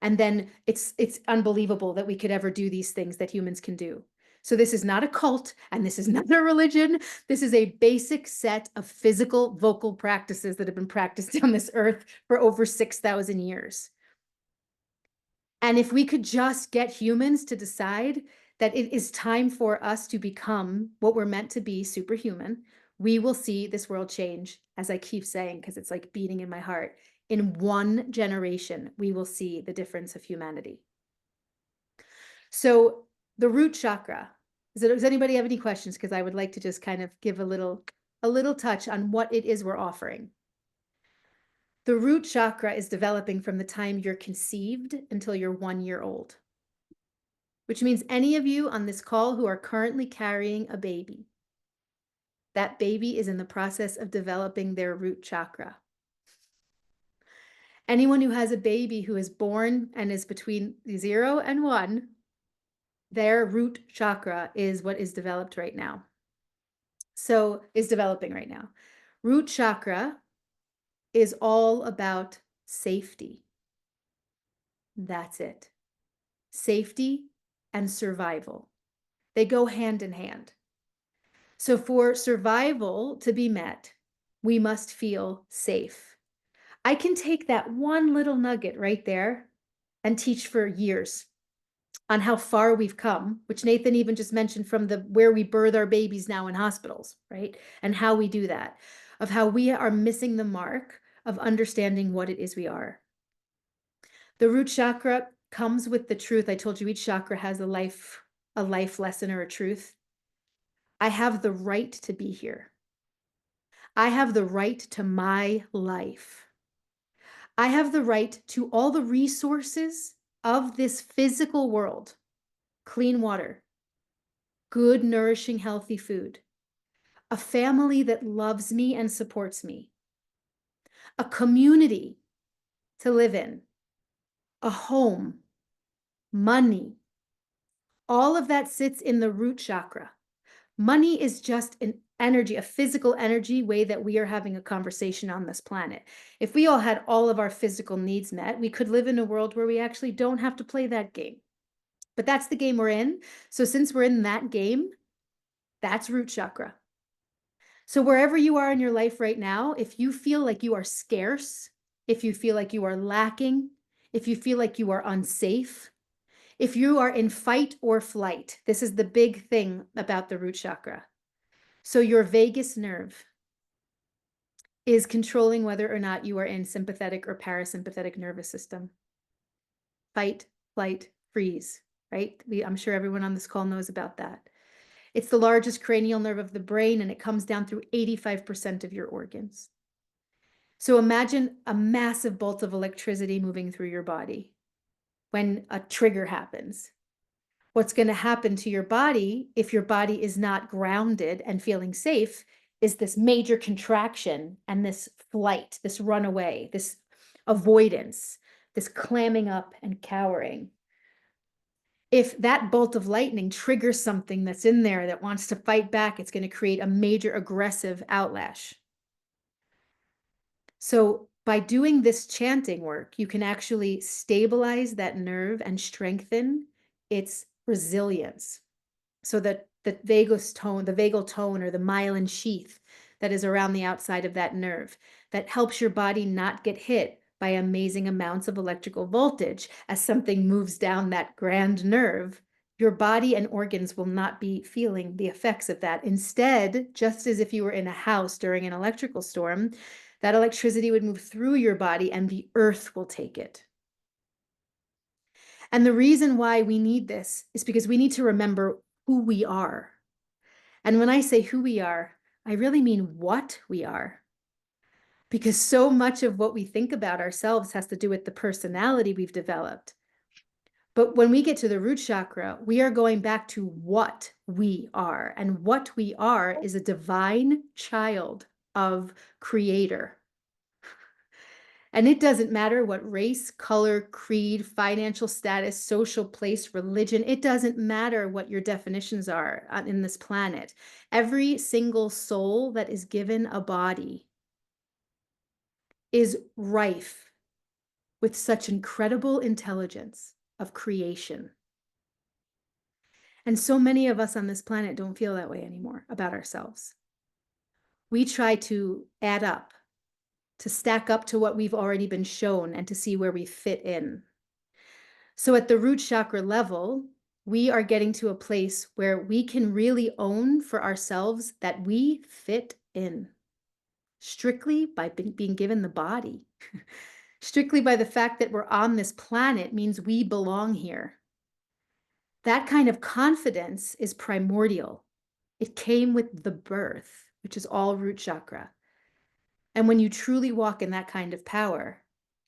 And then it's unbelievable that we could ever do these things that humans can do. So this is not a cult and this is not a religion. This is a basic set of physical vocal practices that have been practiced on this earth for over 6,000 years. And if we could just get humans to decide that it is time for us to become what we're meant to be, superhuman, we will see this world change, as I keep saying, because it's like beating in my heart. In 1 generation, we will see the difference of humanity. So the root chakra, does anybody have any questions? Because I would like to just kind of give a little touch on what it is we're offering. The root chakra is developing from the time you're conceived until you're 1 year old, which means any of you on this call who are currently carrying a baby, that baby is in the process of developing their root chakra. Anyone who has a baby who is born and is between 0 and 1, their root chakra is what is developed right now. So is developing right now. Root chakra is all about safety. That's it. Safety and survival. They go hand in hand. So for survival to be met, we must feel safe. I can take that one little nugget right there and teach for years on how far we've come, which Nathan even just mentioned from where we birth our babies now in hospitals, right? And how we do that, of how we are missing the mark of understanding what it is we are. The root chakra comes with the truth. I told you each chakra has a life lesson or a truth. I have the right to be here. I have the right to my life. I have the right to all the resources of this physical world: clean water, good, nourishing, healthy food, a family that loves me and supports me, a community to live in, a home, money. All of that sits in the root chakra. Money is just an energy, a physical energy way that we are having a conversation on this planet. If we all had all of our physical needs met, we could live in a world where we actually don't have to play that game. But that's the game we're in. So since we're in that game, that's root chakra. So wherever you are in your life right now, if you feel like you are scarce, if you feel like you are lacking, if you feel like you are unsafe, if you are in fight or flight, this is the big thing about the root chakra. So your vagus nerve is controlling whether or not you are in sympathetic or parasympathetic nervous system. Fight, flight, freeze, right? I'm sure everyone on this call knows about that. It's the largest cranial nerve of the brain, and it comes down through 85% of your organs. So imagine a massive bolt of electricity moving through your body when a trigger happens. What's going to happen to your body if your body is not grounded and feeling safe is this major contraction and this flight, this runaway, this avoidance, this clamming up and cowering. If that bolt of lightning triggers something that's in there that wants to fight back, it's going to create a major aggressive outlash. So by doing this chanting work, you can actually stabilize that nerve and strengthen its resilience. So that the vagal tone or the myelin sheath that is around the outside of that nerve, that helps your body not get hit by amazing amounts of electrical voltage as something moves down that grand nerve. Your body and organs will not be feeling the effects of that. Instead, just as if you were in a house during an electrical storm, that electricity would move through your body and the earth will take it. And the reason why we need this is because we need to remember who we are. And when I say who we are, I really mean what we are. Because so much of what we think about ourselves has to do with the personality we've developed. But when we get to the root chakra, we are going back to what we are. And what we are is a divine child of Creator. And it doesn't matter what race, color, creed, financial status, social place, religion, it doesn't matter what your definitions are in this planet. Every single soul that is given a body is rife with such incredible intelligence of creation. And so many of us on this planet don't feel that way anymore about ourselves. We try to add up, to stack up to what we've already been shown and to see where we fit in. So at the root chakra level, we are getting to a place where we can really own for ourselves that we fit in, strictly by being given the body. Strictly by the fact that we're on this planet means we belong here. That kind of confidence is primordial. It came with the birth, which is all root chakra. And when you truly walk in that kind of power,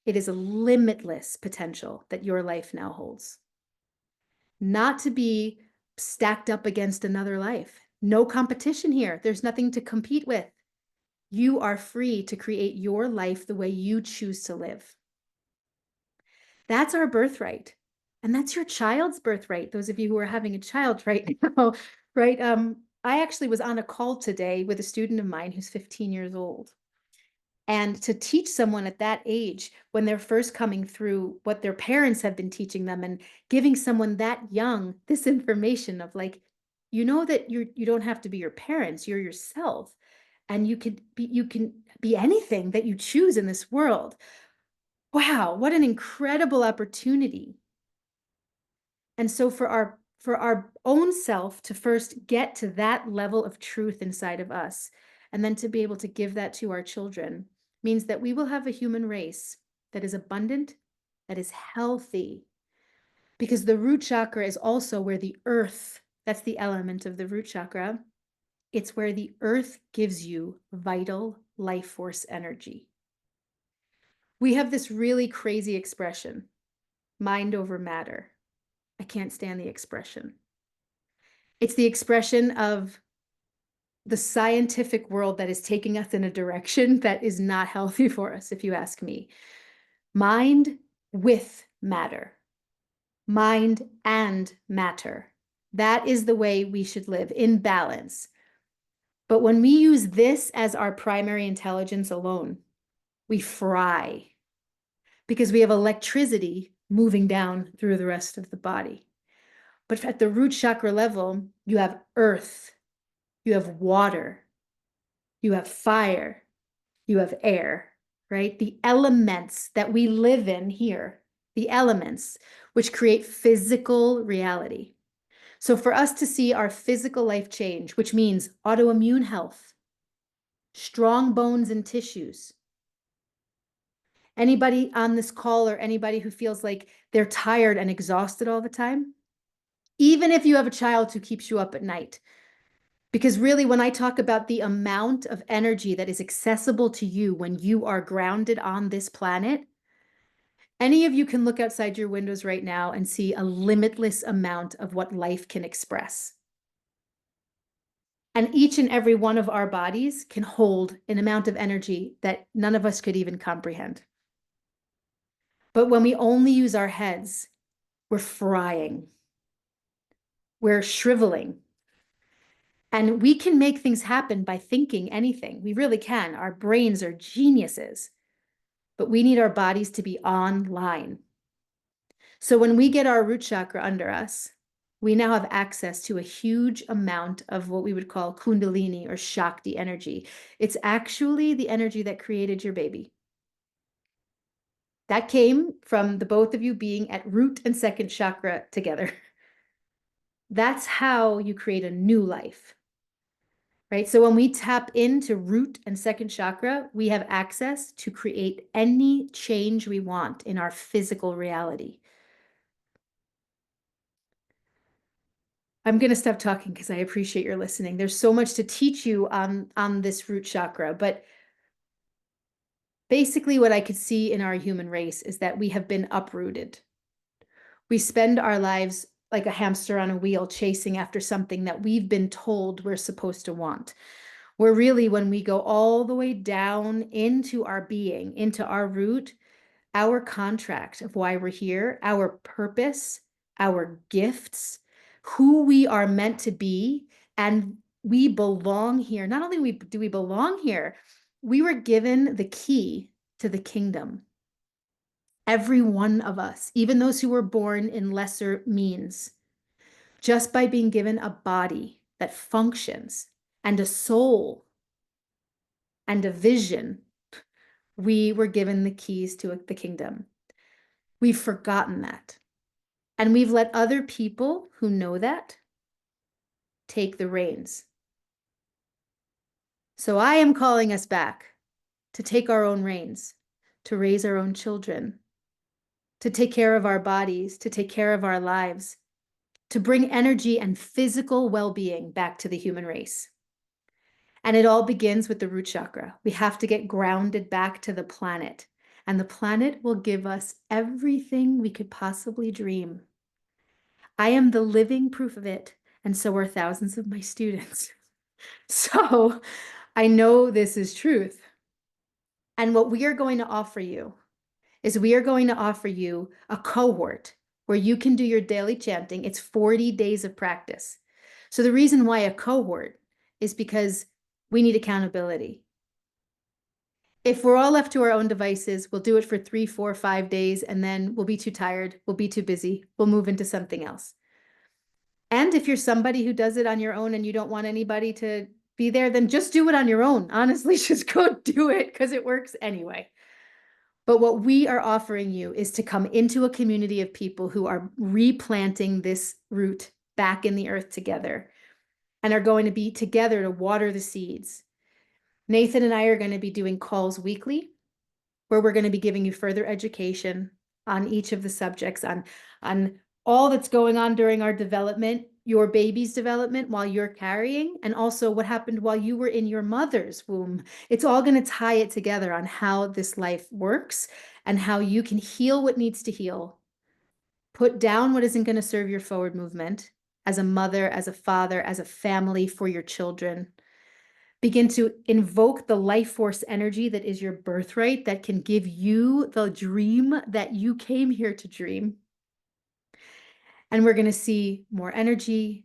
it is a limitless potential that your life now holds. Not to be stacked up against another life. No competition here. There's nothing to compete with. You are free to create your life the way you choose to live. That's our birthright. And that's your child's birthright. Those of you who are having a child right now, right? I actually was on a call today with a student of mine who's 15 years old. And to teach someone at that age, when they're first coming through what their parents have been teaching them, and giving someone that young this information of like, you know that you don't have to be your parents, you're yourself. And you can be anything that you choose in this world. Wow, what an incredible opportunity. And so for our own self to first get to that level of truth inside of us, and then to be able to give that to our children, means that we will have a human race that is abundant, that is healthy. Because the root chakra is also where the earth, that's the element of the root chakra, it's where the earth gives you vital life force energy. We have this really crazy expression, mind over matter. I can't stand the expression. It's the expression of the scientific world that is taking us in a direction that is not healthy for us, if you ask me. Mind with matter. Mind and matter. That is the way we should live, in balance. But when we use this as our primary intelligence alone, we fry, because we have electricity moving down through the rest of the body. But at the root chakra level, you have earth, you have water, you have fire, you have air, right? The elements that we live in here, the elements which create physical reality. So for us to see our physical life change, which means autoimmune health, strong bones and tissues. Anybody on this call or anybody who feels like they're tired and exhausted all the time, even if you have a child who keeps you up at night. Because really, when I talk about the amount of energy that is accessible to you when you are grounded on this planet, any of you can look outside your windows right now and see a limitless amount of what life can express. And each and every one of our bodies can hold an amount of energy that none of us could even comprehend. But when we only use our heads, we're frying. We're shriveling. And we can make things happen by thinking anything. We really can. Our brains are geniuses. But we need our bodies to be online. So when we get our root chakra under us, we now have access to a huge amount of what we would call kundalini or Shakti energy. It's actually the energy that created your baby. That came from the both of you being at root and second chakra together. That's how you create a new life, right? So when we tap into root and second chakra, we have access to create any change we want in our physical reality. I'm going to stop talking because I appreciate your listening. There's so much to teach you on this root chakra, but basically what I could see in our human race is that we have been uprooted. We spend our lives like a hamster on a wheel chasing after something that we've been told we're supposed to want. Where really, when we go all the way down into our being, into our root, our contract of why we're here, our purpose, our gifts, who we are meant to be, and we belong here. Not only do we belong here, we were given the key to the kingdom. Every one of us, even those who were born in lesser means, just by being given a body that functions and a soul and a vision, we were given the keys to the kingdom. We've forgotten that. And we've let other people who know that take the reins. So I am calling us back to take our own reins, to raise our own children, to take care of our bodies, to take care of our lives, to bring energy and physical well-being back to the human race. And it all begins with the root chakra. We have to get grounded back to the planet, and the planet will give us everything we could possibly dream. I am the living proof of it, and so are thousands of my students. So I know this is truth. And what we are going to offer you is we are going to offer you a cohort where you can do your daily chanting. It's 40 days of practice. So the reason why a cohort is because we need accountability. If we're all left to our own devices, we'll do it for 3, 4, 5 days, and then we'll be too tired, we'll be too busy, we'll move into something else. And if you're somebody who does it on your own and you don't want anybody to be there, then just do it on your own. Honestly, just go do it because it works anyway. But what we are offering you is to come into a community of people who are replanting this root back in the earth together and are going to be together to water the seeds. Nathan and I are going to be doing calls weekly where we're going to be giving you further education on each of the subjects, on all that's going on during our development, your baby's development while you're carrying, and also what happened while you were in your mother's womb. It's all going to tie it together on how this life works and how you can heal what needs to heal, put down what isn't going to serve your forward movement as a mother, as a father, as a family for your children. Begin to invoke the life force energy that is your birthright, that can give you the dream that you came here to dream. And we're going to see more energy,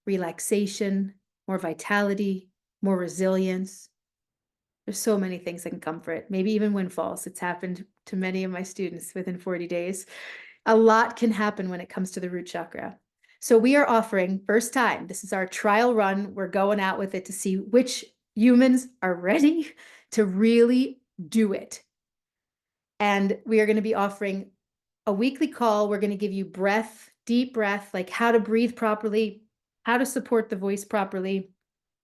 relaxation, more vitality, more resilience. There's so many things that can come for it, maybe even windfalls. It's happened to many of my students within 40 days. A lot can happen when it comes to the root chakra. So we are offering, first time, this is our trial run. We're going out with it to see which humans are ready to really do it. And we are going to be offering a weekly call. We're going to give you breath, deep breath, like how to breathe properly, how to support the voice properly,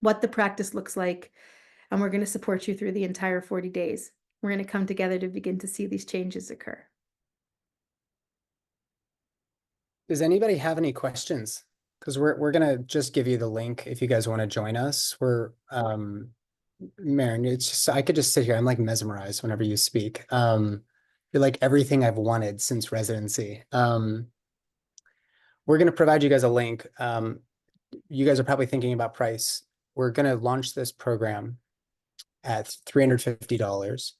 what the practice looks like. And we're going to support you through the entire 40 days. We're going to come together to begin to see these changes occur. Does anybody have any questions? Because we're gonna just give you the link if you guys want to join us. We're Maren, it's just I could just sit here. I'm like mesmerized whenever you speak. You're like everything I've wanted since residency. We're gonna provide you guys a link. You guys are probably thinking about price. We're gonna launch this program at $350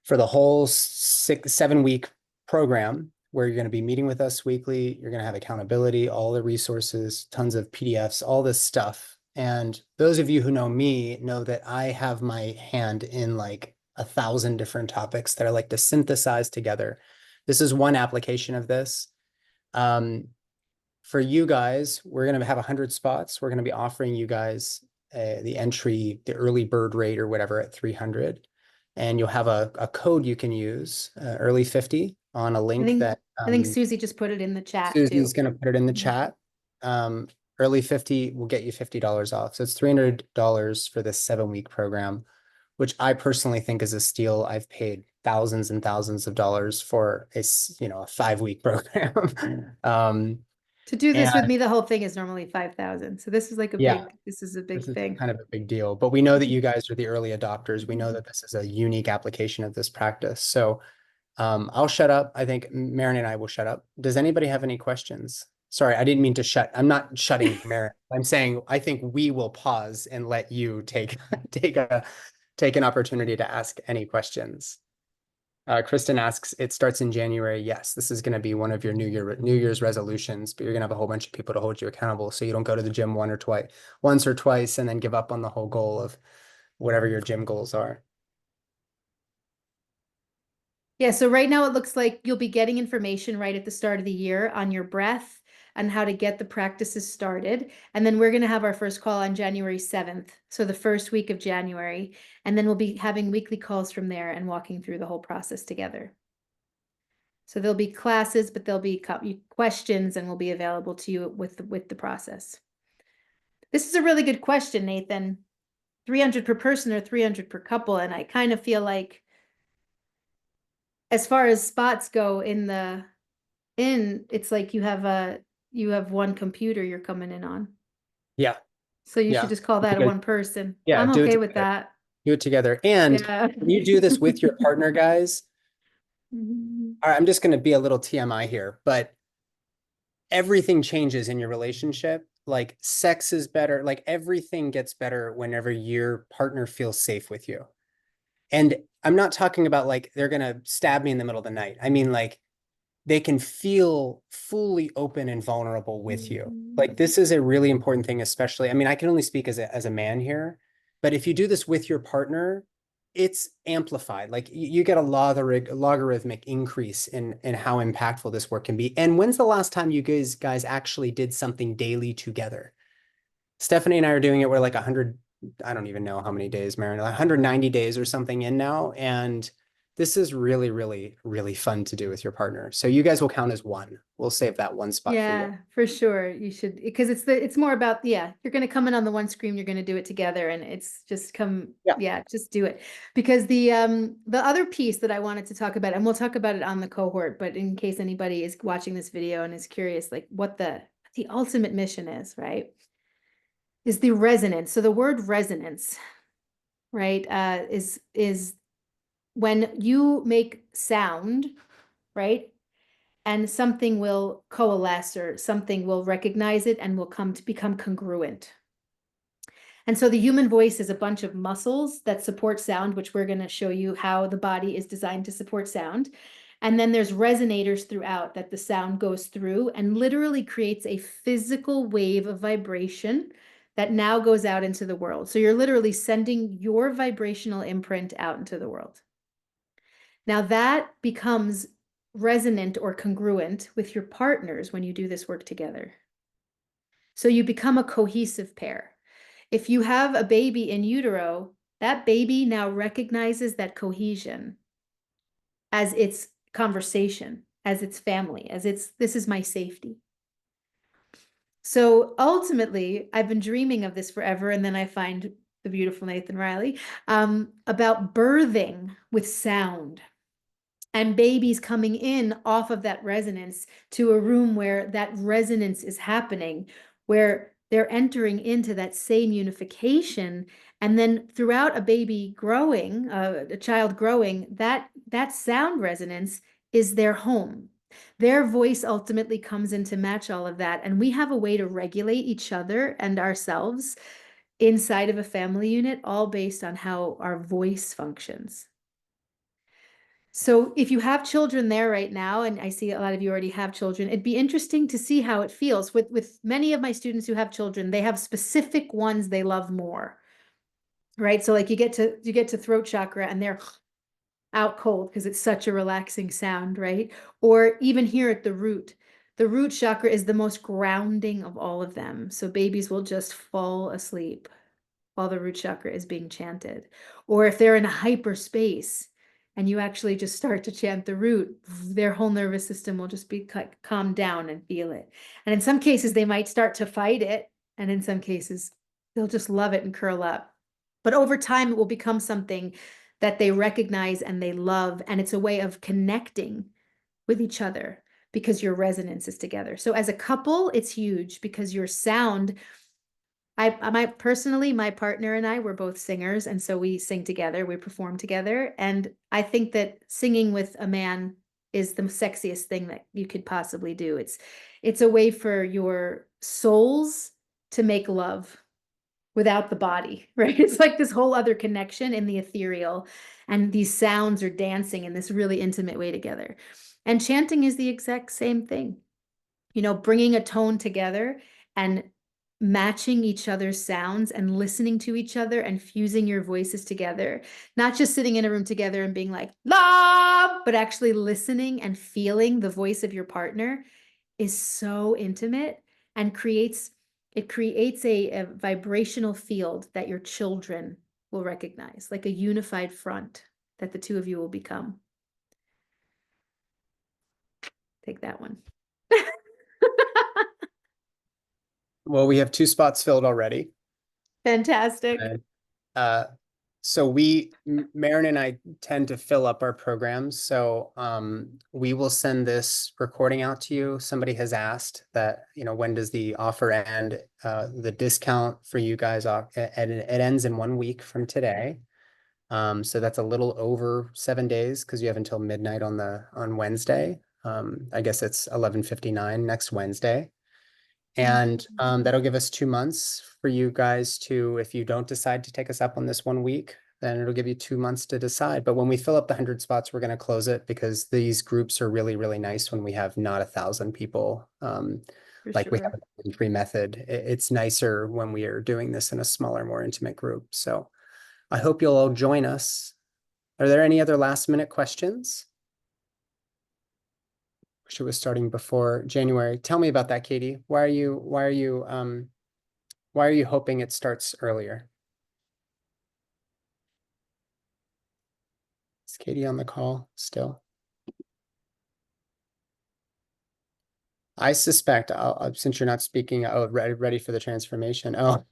for the whole 7-week program, where you're going to be meeting with us weekly. You're going to have accountability, all the resources, tons of PDFs, all this stuff. And those of you who know me know that I have my hand in like 1,000 different topics that I like to synthesize together. This is one application of this. For you guys, we're going to have 100 spots. We're going to be offering you guys the entry, the early bird rate or whatever at 300. And you'll have a code you can use, early 50, on a link that I think Susie just put it in the chat Susie's too. going to put it in the chat. Early 50 will get you $50 off. So it's $300 for this 7-week program, which I personally think is a steal. I've paid thousands and thousands of dollars for a 5-week program. To do this And with me, the whole thing is normally 5,000. So this is like this is a big this is thing. kind of a big deal, but we know that you guys are the early adopters. We know that this is a unique application of this practice. So I'll shut up. I think Maren and I will shut up. Does anybody have any questions? Sorry, I didn't mean to shut. I'm not shutting Maren. I'm saying I think we will pause and let you take an opportunity to ask any questions. Kristen asks, it starts in January. Yes, this is going to be one of your New Year's resolutions, but you're going to have a whole bunch of people to hold you accountable, so you don't go to the gym once or twice and then give up on the whole goal of whatever your gym goals are. Yeah, so right now it looks like you'll be getting information right at the start of the year on your breath and how to get the practices started. And then we're going to have our first call on January 7th, so the first week of January. And then we'll be having weekly calls from there and walking through the whole process together. So there'll be classes, but there'll be questions and will be available to you with the process. This is a really good question, Nathan. 300 per person or 300 per couple. And I kind of feel like as far as spots go it's like you have one computer you're coming in on. Yeah. So you Yeah. should just call that a Because- one person. Yeah, I'm do it okay with together. that. Do it together. And Yeah. when you do this with your partner, guys, Mhm. all right, I'm just going to be a little TMI here, but everything changes in your relationship. Like sex is better. Like everything gets better whenever your partner feels safe with you. And I'm not talking about like they're going to stab me in the middle of the night. I mean, like they can feel fully open and vulnerable with you. Like this is a really important thing, especially, I mean, I can only speak as a man here, but if you do this with your partner, it's amplified. Like you get a logarithmic increase in how impactful this work can be. And when's the last time you guys actually did something daily together? Stephanie and I are doing it. We're like 100, I don't even know how many days, Marin, 190 days or something in now. And this is really, really, really fun to do with your partner. So you guys will count as one. We'll save that one spot for you. Yeah, for sure. You should, because it's more about, you're going to come in on the one screen, you're going to do it together, and it's just just do it. Because the other piece that I wanted to talk about, and we'll talk about it on the cohort, but in case anybody is watching this video and is curious, like what the ultimate mission is, right? Is the resonance. So the word resonance, right, is when you make sound, right? And something will coalesce or something will recognize it and will come to become congruent. And so the human voice is a bunch of muscles that support sound, which we're going to show you how the body is designed to support sound. And then there's resonators throughout that the sound goes through and literally creates a physical wave of vibration that now goes out into the world. So you're literally sending your vibrational imprint out into the world. Now that becomes resonant or congruent with your partners when you do this work together. So you become a cohesive pair. If you have a baby in utero, that baby now recognizes that cohesion as its conversation, as its family, as this is my safety. So ultimately, I've been dreaming of this forever, and then I find the beautiful Nathan Riley about birthing with sound. And babies coming in off of that resonance to a room where that resonance is happening, where they're entering into that same unification. And then throughout a baby growing, a child growing, that sound resonance is their home. Their voice ultimately comes in to match all of that. And we have a way to regulate each other and ourselves inside of a family unit, all based on how our voice functions. So if you have children there right now, and I see a lot of you already have children, it'd be interesting to see how it feels. With many of my students who have children, they have specific ones they love more, right? So like you get to throat chakra and they're out cold because it's such a relaxing sound, right? Or even here at the root. The root chakra is the most grounding of all of them. So babies will just fall asleep while the root chakra is being chanted. Or if they're in a hyperspace, and you actually just start to chant the root, their whole nervous system will just be calmed down and feel it. And in some cases, they might start to fight it. And in some cases, they'll just love it and curl up. But over time, it will become something that they recognize and they love. And it's a way of connecting with each other because your resonance is together. So as a couple, it's huge because your sound, personally, my partner and I were both singers, and so we sing together, we perform together. And I think that singing with a man is the sexiest thing that you could possibly do. It's a way for your souls to make love without the body, right? It's like this whole other connection in the ethereal, and these sounds are dancing in this really intimate way together. And chanting is the exact same thing. Bringing a tone together and matching each other's sounds and listening to each other and fusing your voices together, not just sitting in a room together and being like, la, but actually listening and feeling the voice of your partner is so intimate and creates a vibrational field that your children will recognize, like a unified front that the two of you will become. take that one. Well, we have 2 spots filled already. Fantastic. So Marin and I tend to fill up our programs. So we will send this recording out to you. Somebody has asked that, when does the offer end? The discount for you guys, it ends in 1 week from today. So that's a little over 7 days because you have until midnight on Wednesday. I guess it's 11:59 next Wednesday. And that'll give us 2 months for you guys to, if you don't decide to take us up on this 1 week, then it'll give you 2 months to decide. But when we fill up the 100 spots, we're going to close it because these groups are really, really nice when we have not 1,000 people. Like we have a free method. It's nicer when we are doing this in a smaller, more intimate group. So I hope you'll all join us. Are there any other last minute questions? Wish it was starting before January. Tell me about that, Katie. Why are you hoping it starts earlier? Is Katie on the call still? I suspect, since you're not speaking, ready for the transformation. Oh,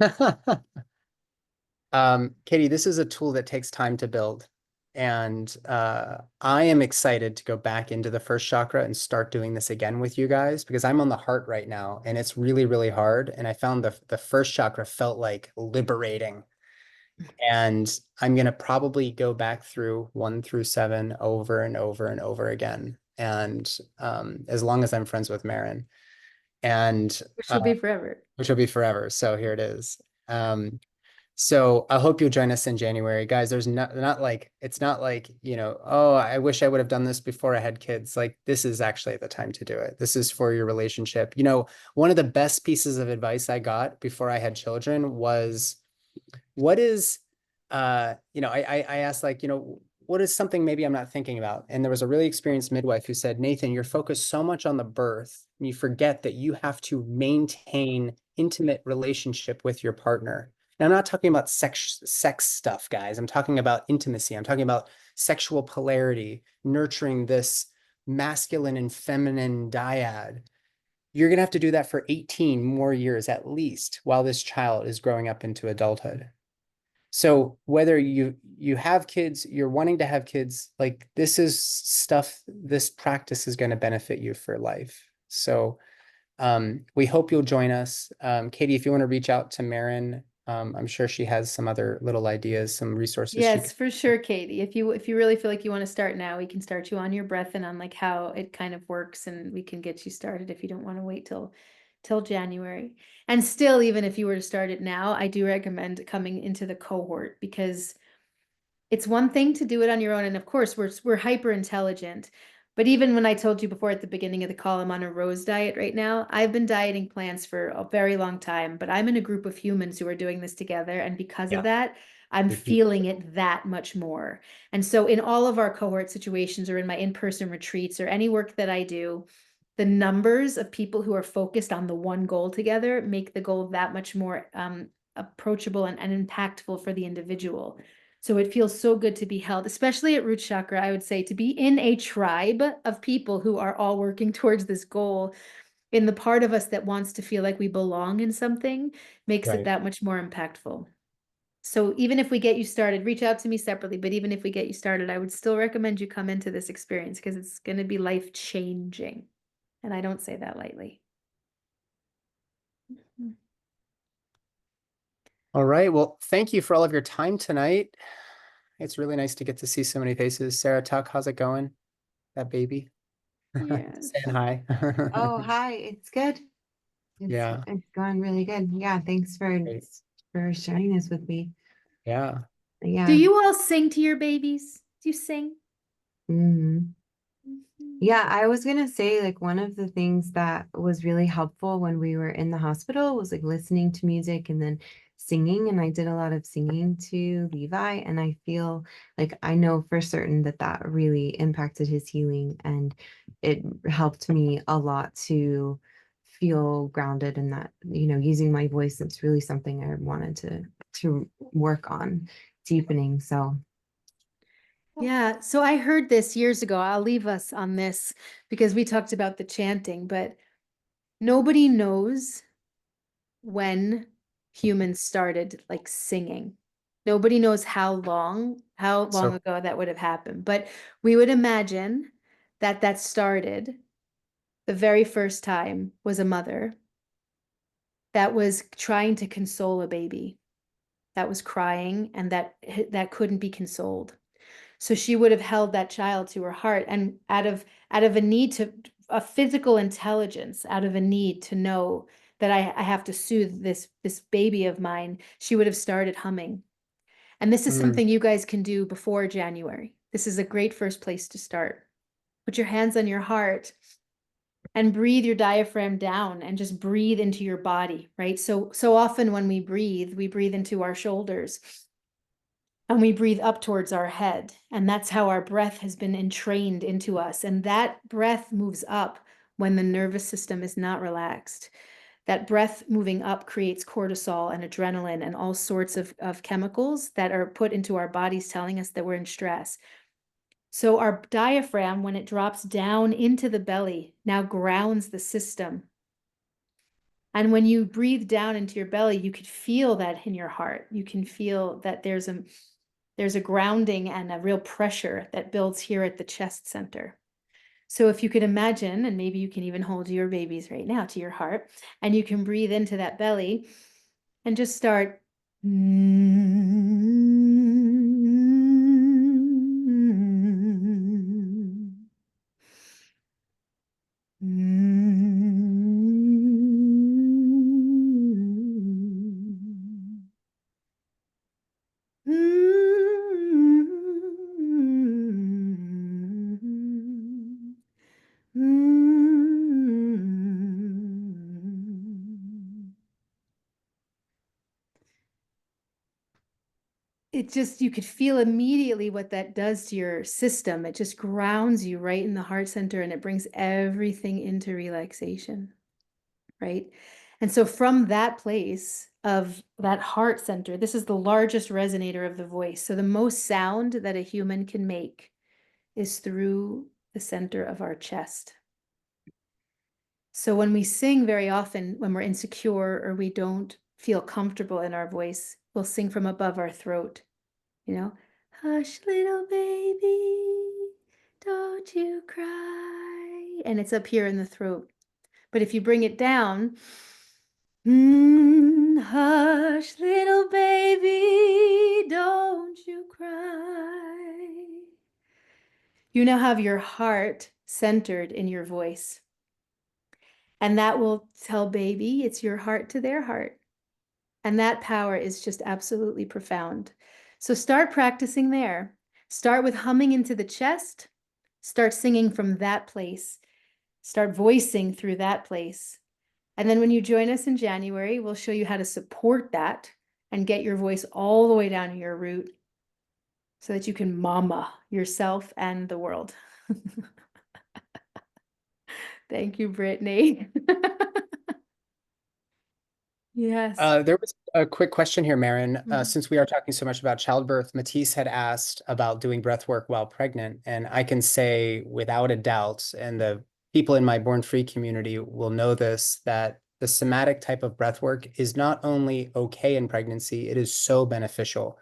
Katie, this is a tool that takes time to build. And I am excited to go back into the first chakra and start doing this again with you guys because I'm on the heart right now and it's really, really hard. And I found the first chakra felt like liberating. And I'm going to probably go back through 1 through 7 over and over and over again. And as long as I'm friends with Marin. And which will be forever. Which will be forever. So here it is. So I hope you'll join us in January, guys. There's not like, it's not like, oh, I wish I would have done this before I had kids. Like this is actually the time to do it. This is for your relationship. One of the best pieces of advice I got before I had children was, what is, I asked like, what is something maybe I'm not thinking about? And there was a really experienced midwife who said, Nathan, you're focused so much on the birth and you forget that you have to maintain intimate relationship with your partner. Now, I'm not talking about sex stuff, guys. I'm talking about intimacy. I'm talking about sexual polarity, nurturing this masculine and feminine dyad. You're going to have to do that for 18 more years at least while this child is growing up into adulthood. So whether you have kids, you're wanting to have kids, like this is stuff, this practice is going to benefit you for life. So we hope you'll join us. Katie, if you want to reach out to Marin, I'm sure she has some other little ideas, some resources. Yes, for sure, Katie. If you really feel like you want to start now, we can start you on your breath and on like how it kind of works, and we can get you started if you don't want to wait till January. And still, even if you were to start it now, I do recommend coming into the cohort because it's one thing to do it on your own. And of course, we're hyper intelligent. But even when I told you before at the beginning of the call, I'm on a rose diet right now. I've been dieting plants for a very long time, but I'm in a group of humans who are doing this together. And because of that, I'm feeling it that much more. And so in all of our cohort situations or in my in-person retreats or any work that I do, the numbers of people who are focused on the one goal together make the goal that much more approachable and impactful for the individual. So it feels so good to be held, especially at root chakra, I would say, to be in a tribe of people who are all working towards this goal in the part of us that wants to feel like we belong in something makes it that much more impactful. So even if we get you started, reach out to me separately, but even if we get you started, I would still recommend you come into this experience because it's going to be life-changing. And I don't say that lightly. All right. Well, thank you for all of your time tonight. It's really nice to get to see so many faces. Sarah Tuck, how's it going? That baby? Yes. Saying hi. Oh, hi. It's good. It's going really good. Yeah. Thanks for sharing this with me. Yeah. Yeah. Do you all sing to your babies? Do you sing? Yeah, I was gonna say like one of the things that was really helpful when we were in the hospital was like listening to music and then singing. And I did a lot of singing to Levi, and I feel like I know for certain that that really impacted his healing, and it helped me a lot to feel grounded in that, using my voice. It's really something I wanted to work on deepening. So Yeah, so I heard this years ago. I'll leave us on this because we talked about the chanting, but nobody knows when humans started like singing. Nobody knows how long So ago that would have happened, but we would imagine that that started the very first time was a mother that was trying to console a baby that was crying and that couldn't be consoled. So she would have held that child to her heart, and out of a need to a physical intelligence, out of a need to know that I have to soothe this baby of mine, she would have started humming. And this is something you guys can do before January. This is a great first place to start. Put your hands on your heart and breathe your diaphragm down and just breathe into your body, right? So often when we breathe into our shoulders and we breathe up towards our head. And that's how our breath has been entrained into us. And that breath moves up when the nervous system is not relaxed. That breath moving up creates cortisol and adrenaline and all sorts of chemicals that are put into our bodies telling us that we're in stress. So our diaphragm, when it drops down into the belly, now grounds the system. And when you breathe down into your belly, you could feel that in your heart. You can feel that there's a grounding and a real pressure that builds here at the chest center. So if you could imagine, and maybe you can even hold your babies right now to your heart, and you can breathe into that belly and just start. It just, you could feel immediately what that does to your system. It just grounds you right in the heart center and it brings everything into relaxation, right? And so from that place of that heart center, this is the largest resonator of the voice. So the most sound that a human can make is through the center of our chest. So when we sing very often, when we're insecure or we don't feel comfortable in our voice, we'll sing from above our throat. You know, hush, little baby, don't you cry. And it's up here in the throat. But if you bring it down, hush, little baby, don't you cry. You now have your heart centered in your voice. And that will tell baby it's your heart to their heart. And that power is just absolutely profound. So start practicing there. Start with humming into the chest. Start singing from that place. Start voicing through that place. And then when you join us in January, we'll show you how to support that and get your voice all the way down to your root so that you can mama yourself and the world. Thank you, Brittany. Yes. There was a quick question here, Maren. Since we are talking so much about childbirth, Matisse had asked about doing breath work while pregnant. And I can say without a doubt, and the people in my Born Free community will know this, that the somatic type of breath work is not only okay in pregnancy, it is so beneficial.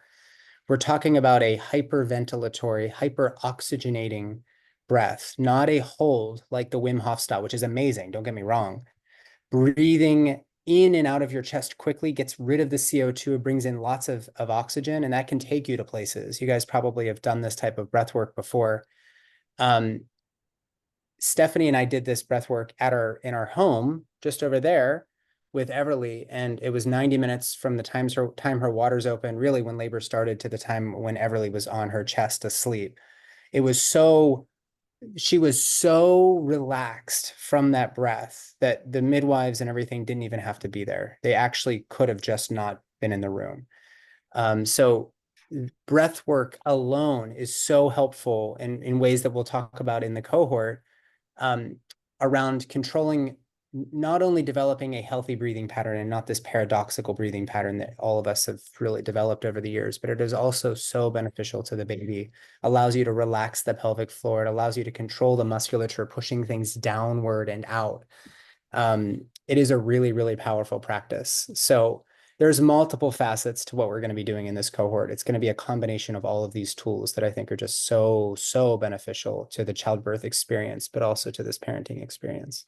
We're talking about a hyperventilatory, hyperoxygenating breath, not a hold like the Wim Hof style, which is amazing. Don't get me wrong. Breathing in and out of your chest quickly gets rid of the CO2. It brings in lots of oxygen, and that can take you to places. You guys probably have done this type of breath work before. Stephanie and I did this breath work in our home just over there with Everly, and it was 90 minutes from the time her waters open, really when labor started, to the time when Everly was on her chest asleep. She was so relaxed from that breath that the midwives and everything didn't even have to be there. They actually could have just not been in the room. So breath work alone is so helpful in ways that we'll talk about in the cohort, around controlling not only developing a healthy breathing pattern and not this paradoxical breathing pattern that all of us have really developed over the years, but it is also so beneficial to the baby. Allows you to relax the pelvic floor. It allows you to control the musculature, pushing things downward and out. It is a really, really powerful practice. So there's multiple facets to what we're going to be doing in this cohort. It's going to be a combination of all of these tools that I think are just so, so beneficial to the childbirth experience, but also to this parenting experience.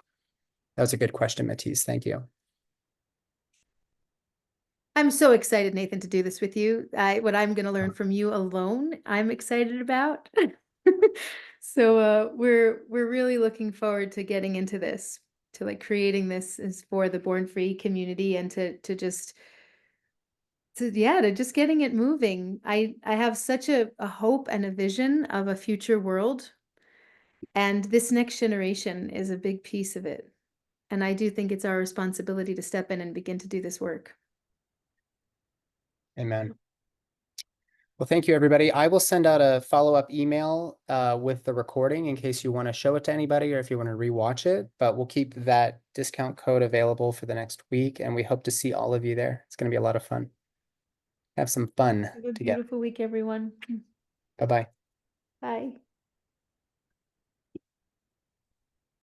That was a good question, Matisse. Thank you. I'm so excited, Nathan, to do this with you. What I'm going to learn from you alone, I'm excited about. So we're really looking forward to getting into this, to like creating this is for the Born Free community, and to just getting it moving. I have such a hope and a vision of a future world, and this next generation is a big piece of it. And I do think it's our responsibility to step in and begin to do this work. Amen. Well, thank you, everybody. I will send out a follow-up email with the recording in case you want to show it to anybody or if you want to rewatch it. But we'll keep that discount code available for the next week, and we hope to see all of you there. It's going to be a lot of fun. Have some fun Have a together. beautiful week, everyone. Bye-bye. Bye.